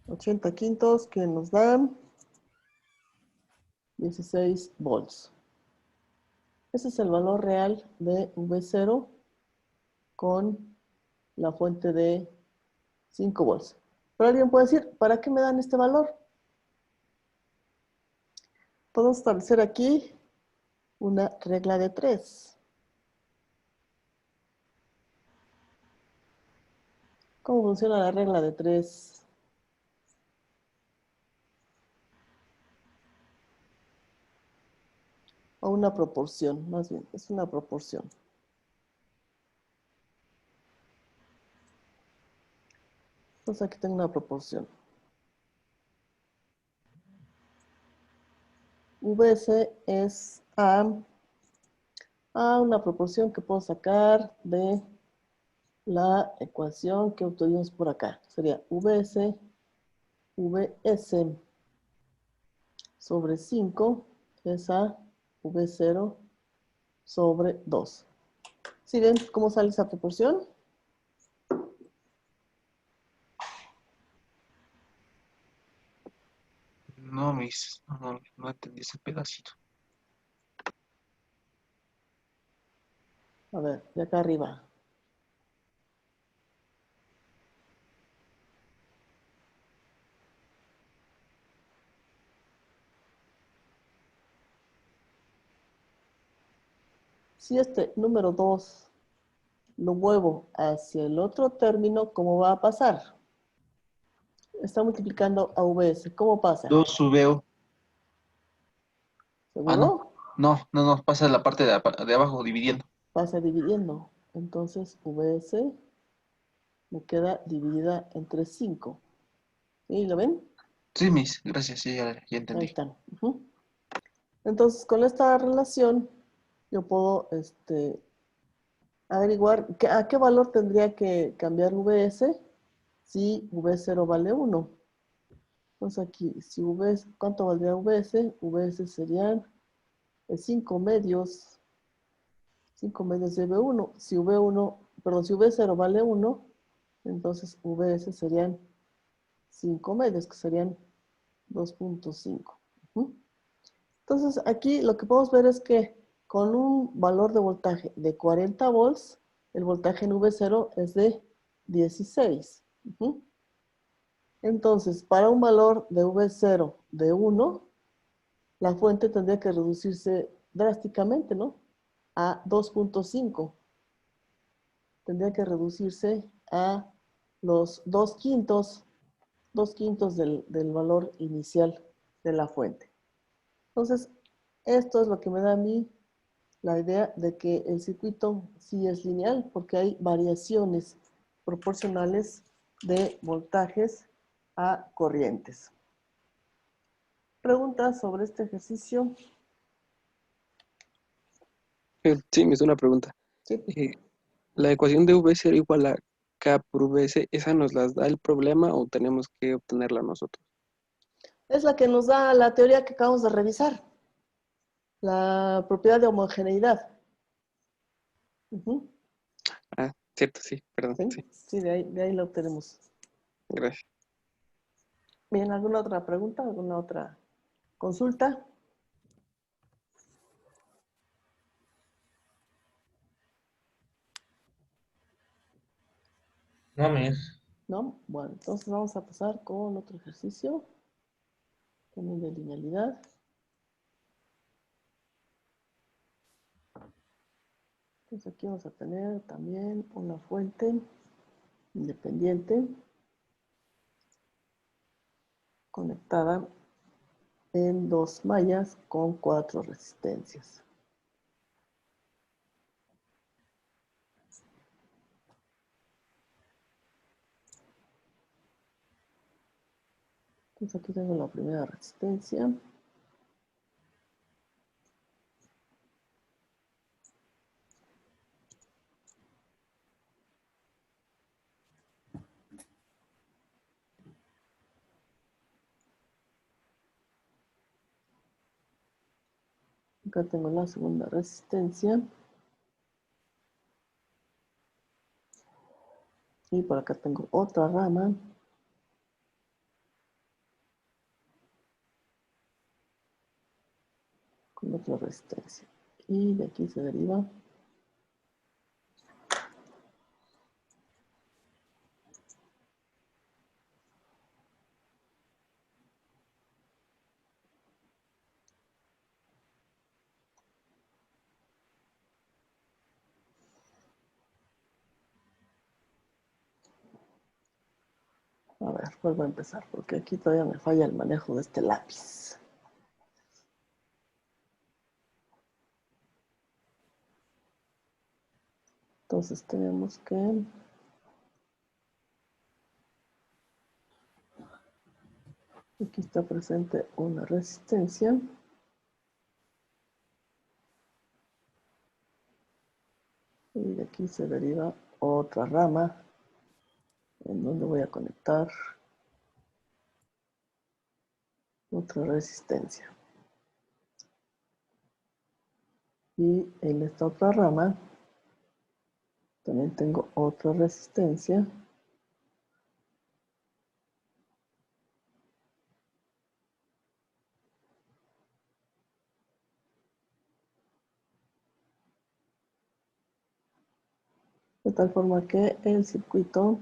80/5 que nos dan 16 volts. Ese es el valor real de V0 con la fuente de 5 volts. Pero alguien puede decir, ¿para qué me dan este valor? Podemos establecer aquí una regla de 3. ¿Cómo funciona la regla de 3? O una proporción, más bien, es una proporción. Entonces aquí tengo una proporción. Vs es a una proporción que puedo sacar de la ecuación que obtuvimos por acá. Sería Vs sobre 5 es a V0 sobre 2. ¿Sí ven cómo sale esa proporción? No, no entendí ese pedacito. A ver, de acá arriba. Si este número 2 lo muevo hacia el otro término, ¿cómo va a pasar? Está multiplicando a Vs. ¿Cómo pasa? 2 VO. ¿Seguro? No, pasa la parte de abajo dividiendo. Pasa dividiendo. Entonces, Vs me queda dividida entre 5. ¿Sí? ¿Lo ven? Sí, gracias, sí, ya Ahí entendí. están. Ujú. Entonces, con esta relación, yo puedo averiguar a qué valor tendría que cambiar Vs si V0 vale 1. Entonces aquí, si ¿cuánto valdría Vs? Vs serían 5 medios. 5 medios de V1. Si si V0 vale 1, entonces Vs serían 5 medios, que serían 2.5. Entonces aquí lo que podemos ver es que con un valor de voltaje de 40 volts, el voltaje en V0 es de 16. Entonces, para un valor de V0 de 1, la fuente tendría que reducirse drásticamente, ¿no? A 2.5. Tendría que reducirse a los 2/5 del valor inicial de la fuente. Entonces, esto es lo que me da a mí la idea de que el circuito sí es lineal, porque hay variaciones proporcionales de voltajes a corrientes. ¿Preguntas sobre este ejercicio? Sí, me hizo una pregunta. Sí. La ecuación de V0 igual a K por VS, ¿esa nos las da el problema o tenemos que obtenerla nosotros? Es la que nos da la teoría que acabamos de revisar. La propiedad de homogeneidad. Ujú. Ah, cierto, sí, perdón, ¿Sí? sí, Sí, de ahí lo obtenemos. gracias. Bien, ¿alguna otra pregunta? ¿Alguna otra consulta? No, Miss. ¿No? Bueno, entonces vamos a pasar con otro ejercicio, también de linealidad. Entonces aquí vamos a tener también una fuente independiente conectada en 2 mallas con 4 resistencias. Entonces aquí tengo la primera resistencia. Acá tengo la segunda resistencia. Y por acá tengo otra rama con otra resistencia. Y de aquí se deriva a ver, vuelvo a empezar porque aquí todavía me falla el manejo de este lápiz. Entonces tenemos que aquí está presente una resistencia. Y de aquí se deriva otra rama en donde voy a conectar otra resistencia. Y en esta otra rama también tengo otra resistencia. De tal forma que el circuito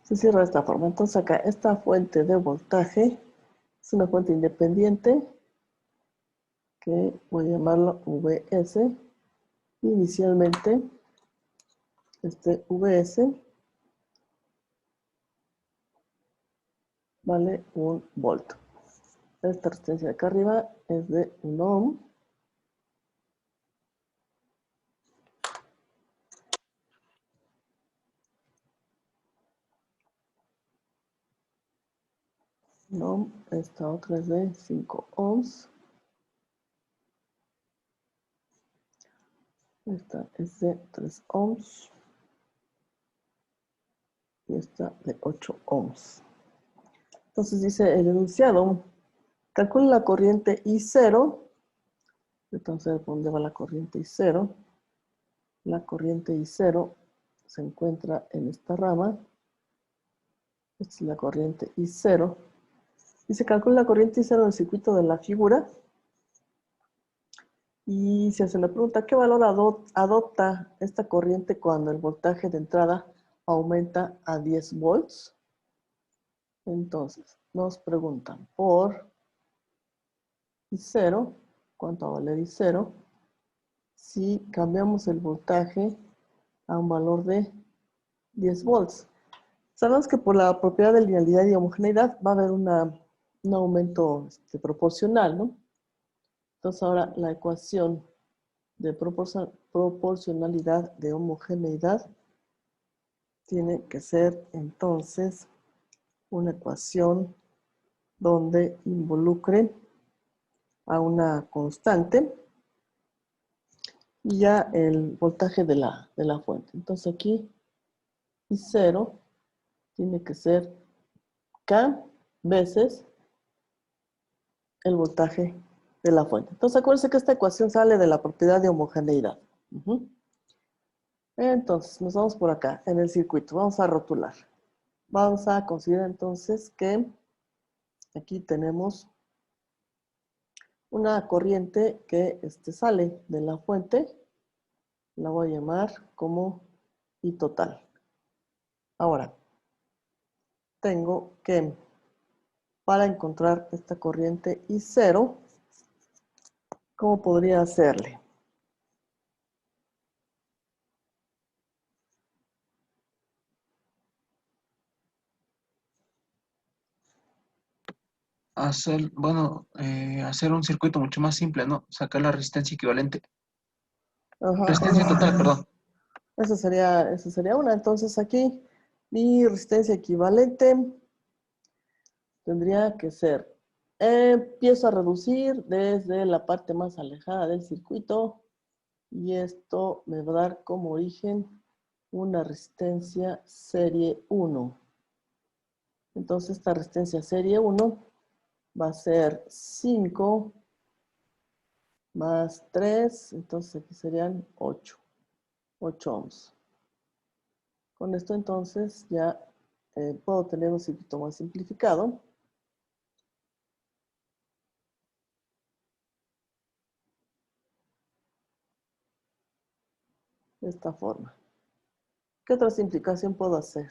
se cierra de esta forma. Entonces acá esta fuente de voltaje es una fuente independiente que voy a llamarlo VS. Inicialmente este VS vale 1 volt. Esta resistencia de acá arriba es de 1 ohm. No, esta otra es de 5 ohms. Esta es de 3 ohms. Y esta de 8 ohms. Entonces dice el enunciado, calcula la corriente I0. Entonces, ¿dónde va la corriente I0? La corriente I0 se encuentra en esta rama. Esta es la corriente I0. Y se calcula la corriente I0 del circuito de la figura. Y se hace la pregunta, ¿qué valor adopta esta corriente cuando el voltaje de entrada aumenta a 10 volts? Entonces, nos preguntan por I0, ¿cuánto va a valer I0? si cambiamos el voltaje a un valor de 10 volts. Sabemos que por la propiedad de linealidad y homogeneidad va a haber un aumento proporcional, ¿no? Entonces ahora la ecuación de proporcionalidad de homogeneidad tiene que ser entonces una ecuación donde involucre a una constante y ya el voltaje de la fuente. Entonces aquí I0 tiene que ser K veces el voltaje de la fuente. Entonces acuérdense que esta ecuación sale de la propiedad de homogeneidad. Entonces nos vamos por acá en el circuito. Vamos a rotular. Vamos a considerar entonces que aquí tenemos una corriente que sale de la fuente. La voy a llamar como I total. Ahora, tengo que, para encontrar esta corriente I0, ¿cómo podría hacerle? Hacer, bueno, hacer un circuito mucho más simple, ¿no? Sacar la resistencia equivalente. Ajá, Resistencia total, perdón. esa sería una. Entonces aquí mi resistencia equivalente tendría que ser, empiezo a reducir desde la parte más alejada del circuito y esto me va a dar como origen una resistencia serie 1. Entonces esta resistencia serie 1 va a ser 5 más 3, entonces aquí serían 8 ohms. Con esto entonces ya puedo tener un circuito más simplificado. De esta forma. ¿Qué otra simplificación puedo hacer?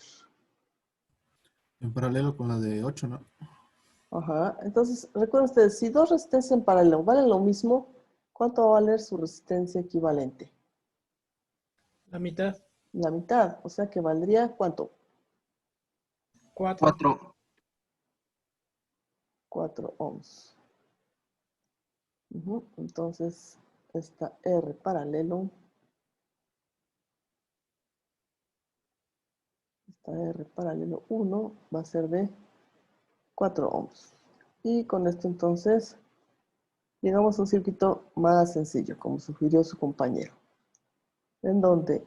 En paralelo con la de 8, ¿no? Ajá. Entonces, recuerden ustedes, si dos resistencias en paralelo valen lo mismo, ¿cuánto va a valer su resistencia equivalente? La mitad. La mitad. O sea que valdría ¿cuánto? 4. 4. 4 ohms. Entonces, esta R paralelo. Esta R paralelo 1 va a ser de 4 ohms. Y con esto entonces llegamos a un circuito más sencillo, como sugirió su compañero, en donde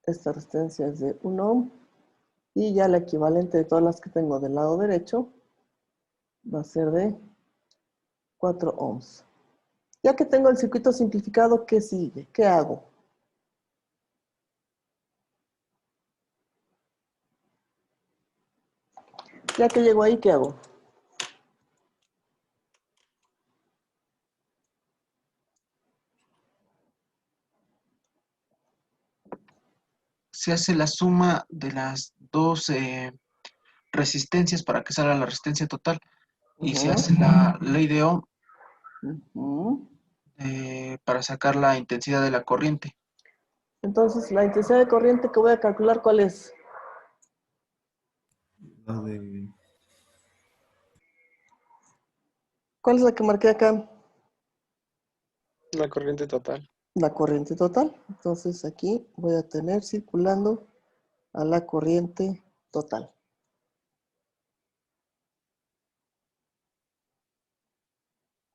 esta resistencia es de 1 ohm y ya la equivalente de todas las que tengo del lado derecho va a ser de 4 ohms. Ya que tengo el circuito simplificado, ¿qué sigue? ¿Qué hago? Ya que llego ahí, ¿qué hago? Se hace la suma de las dos resistencias para que salga la resistencia total. Y se hace la ley de Ohm para sacar la intensidad de la corriente. Entonces, la intensidad de corriente que voy a calcular, ¿cuál es? La de... ¿Cuál es la que marqué acá? La corriente total. La corriente total. Entonces, aquí voy a tener circulando a la corriente total.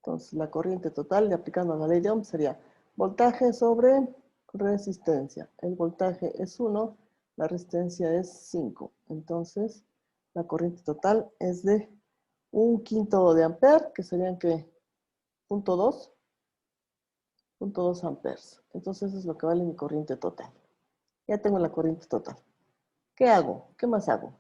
Entonces, la corriente total, aplicando la ley de Ohm, sería voltaje sobre resistencia. El voltaje es 1, la resistencia es 5. Entonces, la corriente total es de 1/5 de ampere, que serían, ¿qué? 0.2. 0.2 amperes. Entonces, eso es lo que vale mi corriente total. Ya tengo la corriente total. ¿Qué hago? ¿Qué más hago?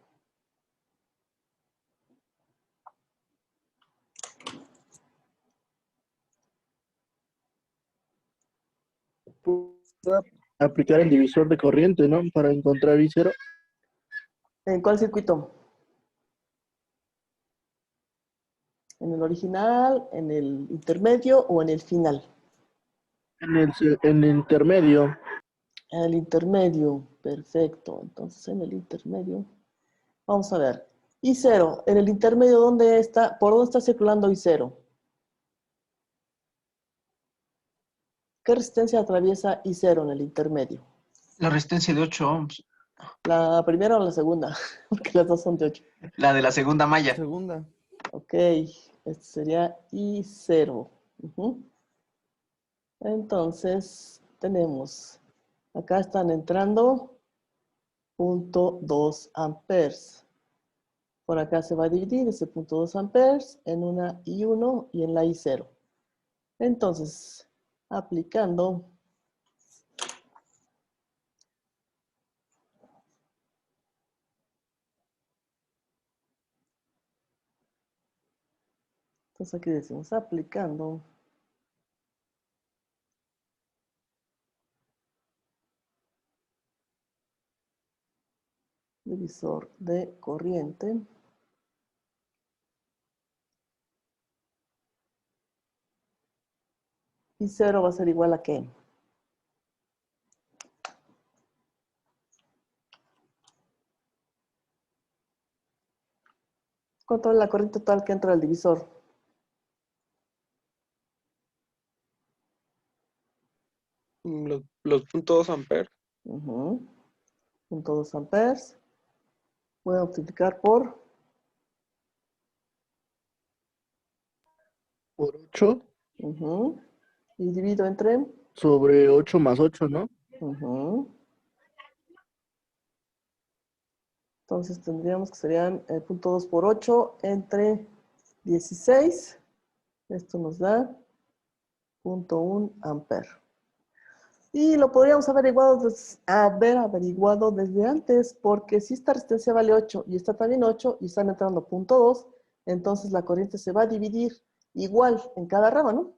Aplicar el divisor de corriente, ¿no? Para encontrar I0. ¿En cuál circuito? ¿En el original, en el intermedio o en el final? En el intermedio. En el intermedio, perfecto. Entonces, en el intermedio, vamos a ver. I0, en el intermedio, ¿dónde está? ¿Por dónde está circulando I0? ¿Qué resistencia atraviesa I0 en el intermedio? La resistencia de 8 ohms. ¿La primera o la segunda? Porque las dos son de 8. La de la segunda malla. Segunda. Ok, este sería I0. Ujú. Entonces, tenemos, acá están entrando 0.2 amperes. Por acá se va a dividir ese 0.2 amperes en una I1 y en la I0. Entonces, aplicando entonces aquí decimos aplicando divisor de corriente. Y 0 va a ser igual a ¿qué? ¿Cuánto es la corriente total que entra al divisor? Los puntos amperes. Ujú. 0.2 amperes. Voy a multiplicar por Por 8 ujú, y divido entre sobre 8 más 8, ¿no? ujú. Entonces tendríamos que serían 0.2 por 8 entre 16. Esto nos da 0.1 amper. Y lo podríamos haber averiguado desde antes, porque si esta resistencia vale 8 y esta también 8 y están entrando 0.2, entonces la corriente se va a dividir igual en cada rama, ¿no?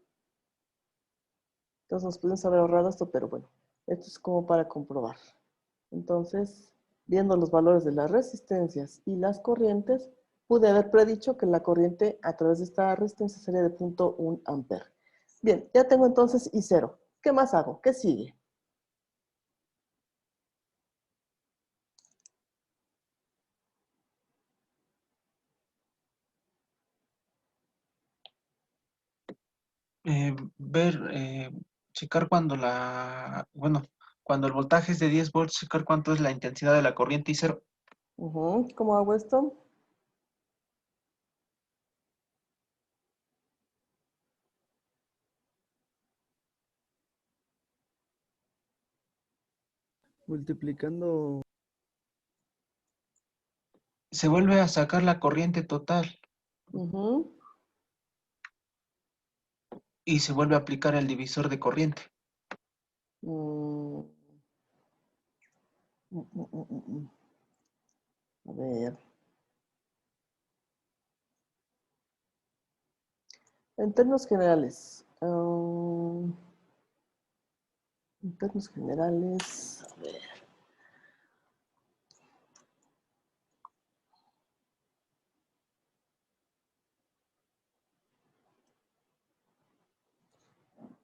Entonces nos pudimos haber ahorrado esto, pero bueno, esto es como para comprobar. Entonces, viendo los valores de las resistencias y las corrientes, pude haber predicho que la corriente a través de esta resistencia sería de 0.1 amper. Bien, ya tengo entonces I0. ¿Qué más hago? ¿Qué sigue? Checar cuando el voltaje es de 10 volts, checar cuánto es la intensidad de la corriente y 0. ¿Cómo hago esto? Multiplicando. Se vuelve a sacar la corriente total Ujú. y se vuelve a aplicar el divisor de corriente. Mm, mm, mm, mm, mm, mm. A ver. En términos generales, a ver.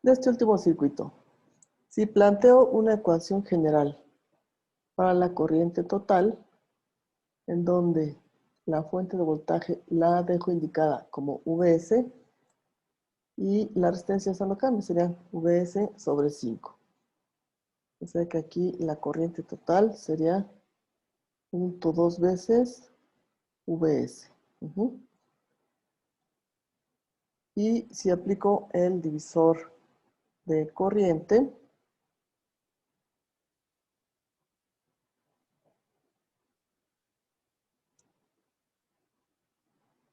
De este último circuito, si planteo una ecuación general para la corriente total, en donde la fuente de voltaje la dejo indicada como Vs y la resistencia esa no cambia, serían Vs sobre 5. O sea que aquí la corriente total sería 0.2 veces Vs. Ujú. Y si aplico el divisor de corriente,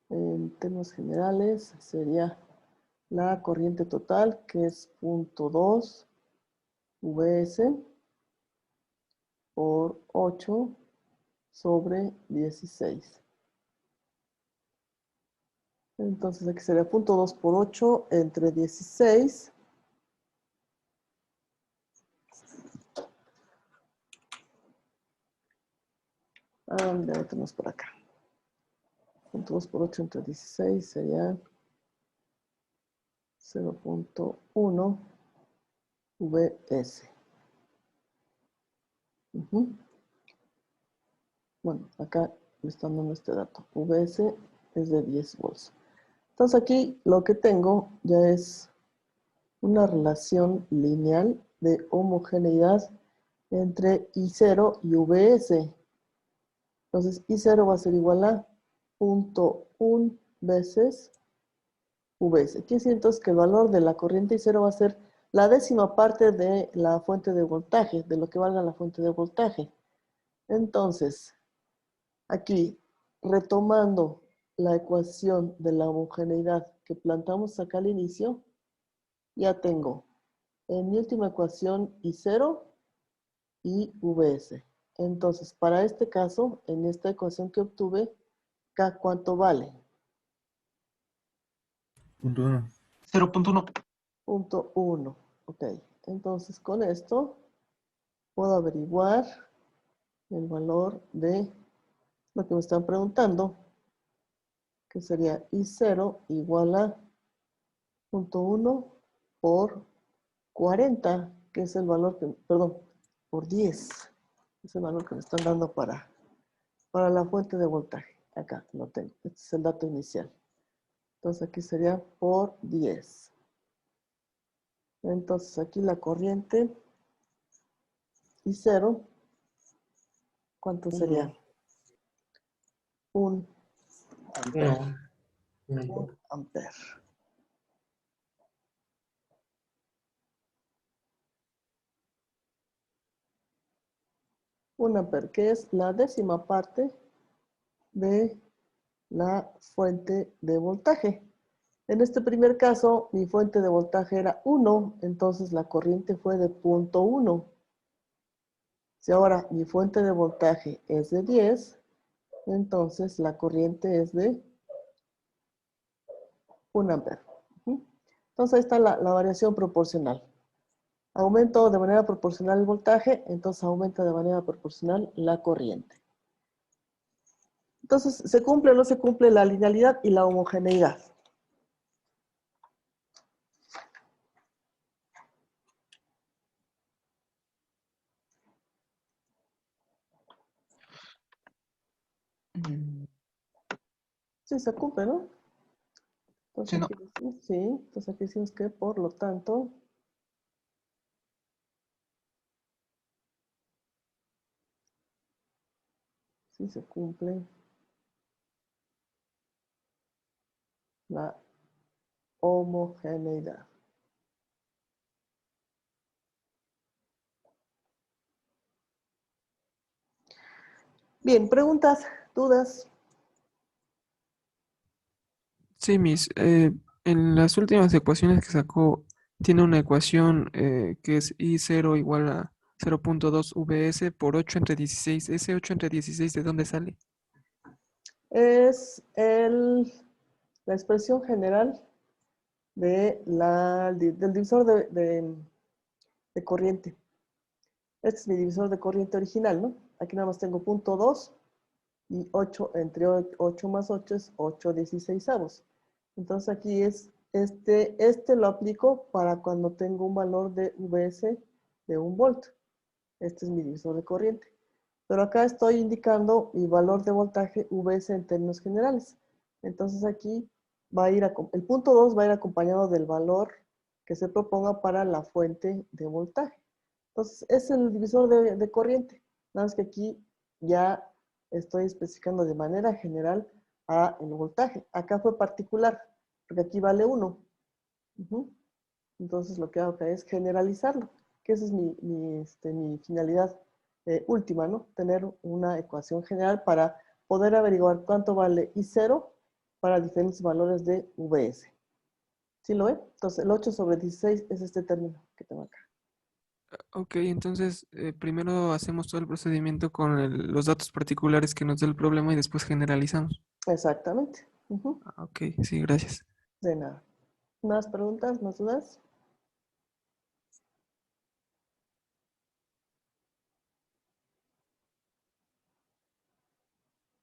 en términos generales sería la corriente total, que es 0.2 Vs por 8 sobre 16. Entonces aquí sería 0.2 por 8 entre 16. Ya lo tenemos por acá. 0.2 por 8 entre 16 sería 0.1 VS. Ujú. Bueno, acá me están dando este dato. VS es de 10 volts. Entonces aquí lo que tengo ya es una relación lineal de homogeneidad entre I0 y VS. Entonces I0 va a ser igual a 0.1 veces VS. Quiere decir entonces que el valor de la corriente I0 va a ser la décima parte de la fuente de voltaje, de lo que valga la fuente de voltaje. Entonces, aquí, retomando la ecuación de la homogeneidad que plantamos acá al inicio, ya tengo en mi última ecuación I0 y VS. Entonces, para este caso, en esta ecuación que obtuve, K, ¿cuánto vale? Punto 1. 0.1. Punto 1. Ok, entonces con esto puedo averiguar el valor de lo que me están preguntando, que sería I0 igual a 0.1 por 40, que es el valor que, perdón, por 10, es el valor que me están dando para la fuente de voltaje. Acá lo tengo, este es el dato inicial. Entonces aquí sería por 10. Entonces aquí la corriente I0, ¿cuánto sería? Un ampere. Un ampere. Un ampere, que es la décima parte de la fuente de voltaje. En este primer caso, mi fuente de voltaje era 1, entonces la corriente fue de 0.1. Si ahora mi fuente de voltaje es de 10, entonces la corriente es de 1 ampere. Entonces ahí está la variación proporcional. Aumento de manera proporcional el voltaje, entonces aumenta de manera proporcional la corriente. Entonces, ¿se cumple o no se cumple la linealidad y la homogeneidad? Sí, se cumple, ¿no? Sí, Entonces no. aquí decimos, sí, entonces aquí decimos que por lo tanto, sí se cumple la homogeneidad. Bien, preguntas, dudas. Sí, en las últimas ecuaciones que sacó, tiene una ecuación que es I0 igual a 0.2 VS por 8 entre 16. ¿Ese 8 entre 16 de dónde sale? Es la expresión general del divisor de corriente. Este es mi divisor de corriente original, ¿no? Aquí nada más tengo 0.2 y 8 entre 8 más 8 es 8/16. Entonces aquí es, este lo aplico para cuando tengo un valor de VS de 1 volt. Este es mi divisor de corriente. Pero acá estoy indicando mi valor de voltaje VS en términos generales. Entonces aquí va a ir, el punto 2 va a ir acompañado del valor que se proponga para la fuente de voltaje. Entonces es el divisor de corriente. Nada más que aquí ya estoy especificando de manera general el voltaje. Acá fue particular, porque aquí vale 1. Entonces lo que hago acá es generalizarlo, que esa es mi finalidad última, ¿no? Tener una ecuación general para poder averiguar cuánto vale I0 para diferentes valores de VS. ¿Sí lo ve? Entonces el 8/16 es este término que tengo acá. Ok, entonces primero hacemos todo el procedimiento con los datos particulares que nos da el problema y después generalizamos. Exactamente. Ah, ok, sí, gracias. De nada. ¿Más preguntas? ¿Más dudas?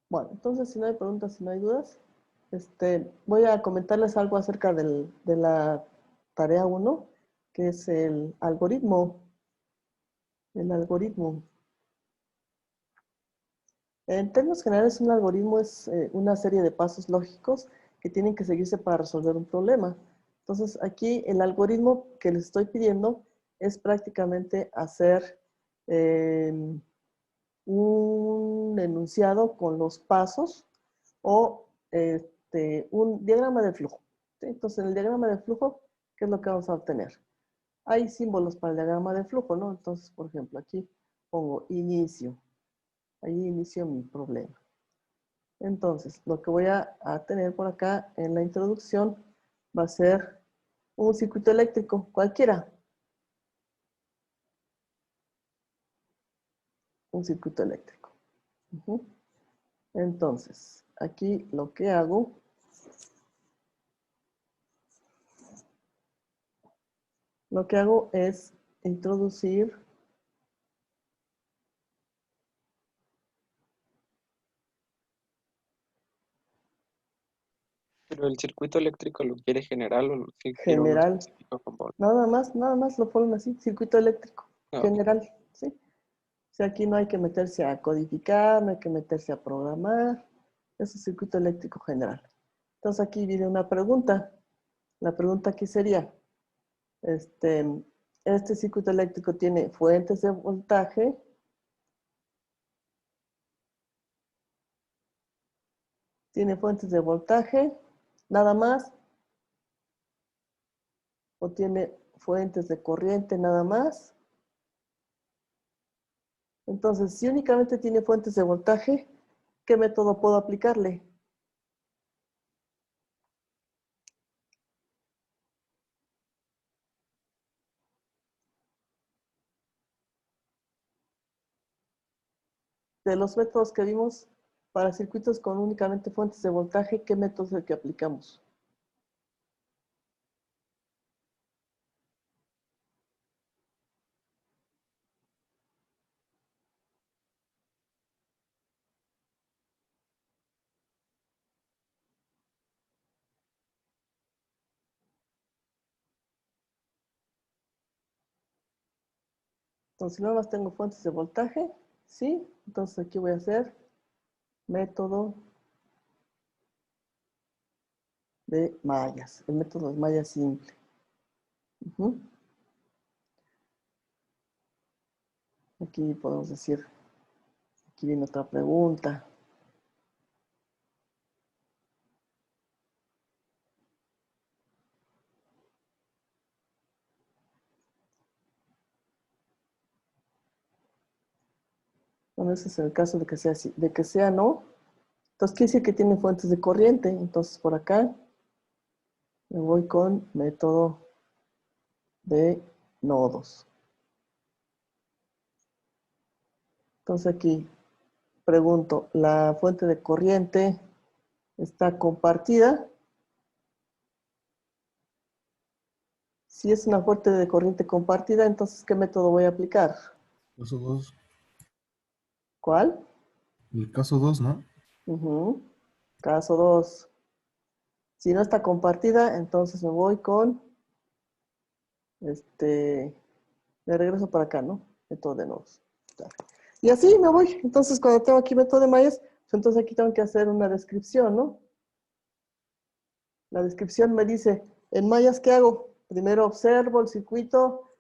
Bueno, entonces si no hay preguntas, si no hay dudas, voy a comentarles algo acerca de la tarea 1, que es el algoritmo. El algoritmo. En términos generales, un algoritmo es una serie de pasos lógicos que tienen que seguirse para resolver un problema. Entonces, aquí el algoritmo que les estoy pidiendo es prácticamente hacer un enunciado con los pasos o un diagrama de flujo. ¿Sí? Entonces, en el diagrama de flujo, ¿qué es lo que vamos a obtener? Hay símbolos para el diagrama de flujo, ¿no? Entonces, por ejemplo, aquí pongo inicio. Ahí inicio mi problema. Entonces, lo que voy a tener por acá en la introducción va a ser un circuito eléctrico, cualquiera. Un circuito eléctrico. Entonces, aquí lo que hago es introducir Pero el circuito eléctrico lo quiere general o si quiere uno general. específico con volt. Nada más lo ponen así, circuito eléctrico, Ah, general, ¿sí? O sea, aquí no hay que meterse a codificar, no hay que meterse a programar. Es un circuito eléctrico general. Entonces aquí viene una pregunta. La pregunta aquí sería, este circuito eléctrico tiene fuentes de voltaje, nada más, o tiene fuentes de corriente nada más. Entonces, si únicamente tiene fuentes de voltaje, ¿qué método puedo aplicarle? De los métodos que vimos para circuitos con únicamente fuentes de voltaje, ¿qué método es el que aplicamos? Entonces, si nada más tengo fuentes de voltaje, ¿sí? Entonces aquí voy a hacer método de mallas, el método de malla simple. Aquí podemos decir, aquí viene otra pregunta. Bueno, ese es el caso de que sea así, de que sea no. Entonces quiere decir que tiene fuentes de corriente. Entonces por acá me voy con método de nodos. Entonces aquí pregunto, ¿la fuente de corriente está compartida? Si es una fuente de corriente compartida, entonces ¿qué método voy a aplicar? Caso 2. ¿Cuál? El caso 2, ¿no? Caso 2. Si no está compartida, entonces me voy con, me regreso para acá, ¿no? Método de nodos. Y así me voy. Entonces, cuando tengo aquí método de mallas, pues entonces aquí tengo que hacer una descripción, ¿no? La descripción me dice, en mallas, ¿qué hago? Primero observo el circuito,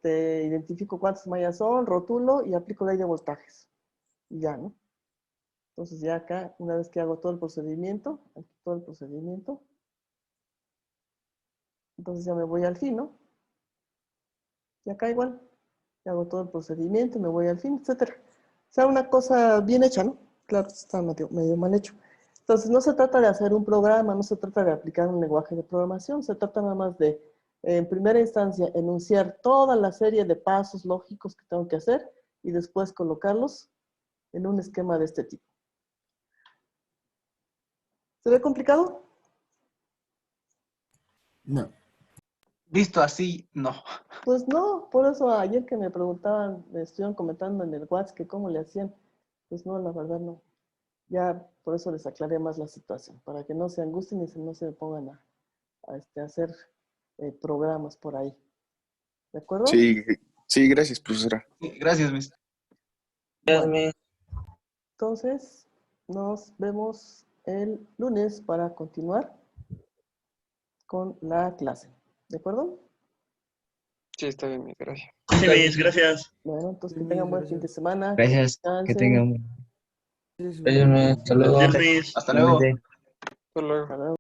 identifico cuántas mallas son, rotulo y aplico ley de voltajes. Y ya, ¿no? Entonces ya acá, una vez que hago todo el procedimiento, entonces ya me voy al fin, ¿no? Y acá igual, ya hago todo el procedimiento, me voy al fin, etcétera. O sea, una cosa bien hecha, ¿no? Claro, está medio mal hecho. Entonces, no se trata de hacer un programa, no se trata de aplicar un lenguaje de programación, se trata nada más de, en primera instancia, enunciar toda la serie de pasos lógicos que tengo que hacer y después colocarlos en un esquema de este tipo. ¿Se ve complicado? No. Visto así, no. Pues no, por eso ayer que me preguntaban, me estuvieron comentando en el WhatsApp que cómo le hacían. Pues no, la verdad no. Ya por eso les aclaré más la situación, para que no se angustien y no se pongan a hacer programas por ahí. ¿De acuerdo? Sí, sí, gracias, profesora. Sí, gracias, Miss. Bueno, entonces, nos vemos el lunes para continuar con la clase. ¿De acuerdo? Sí, está bien, Miss, gracias. Sí, Miss, gracias. Bueno, entonces que Sí, tengan buen fin de gracias. semana. Gracias. Que Descansen. tengan. Sí, sí. Hasta luego. Adiós, Miss. Hasta luego. Igualmente. Hasta luego. Hasta luego.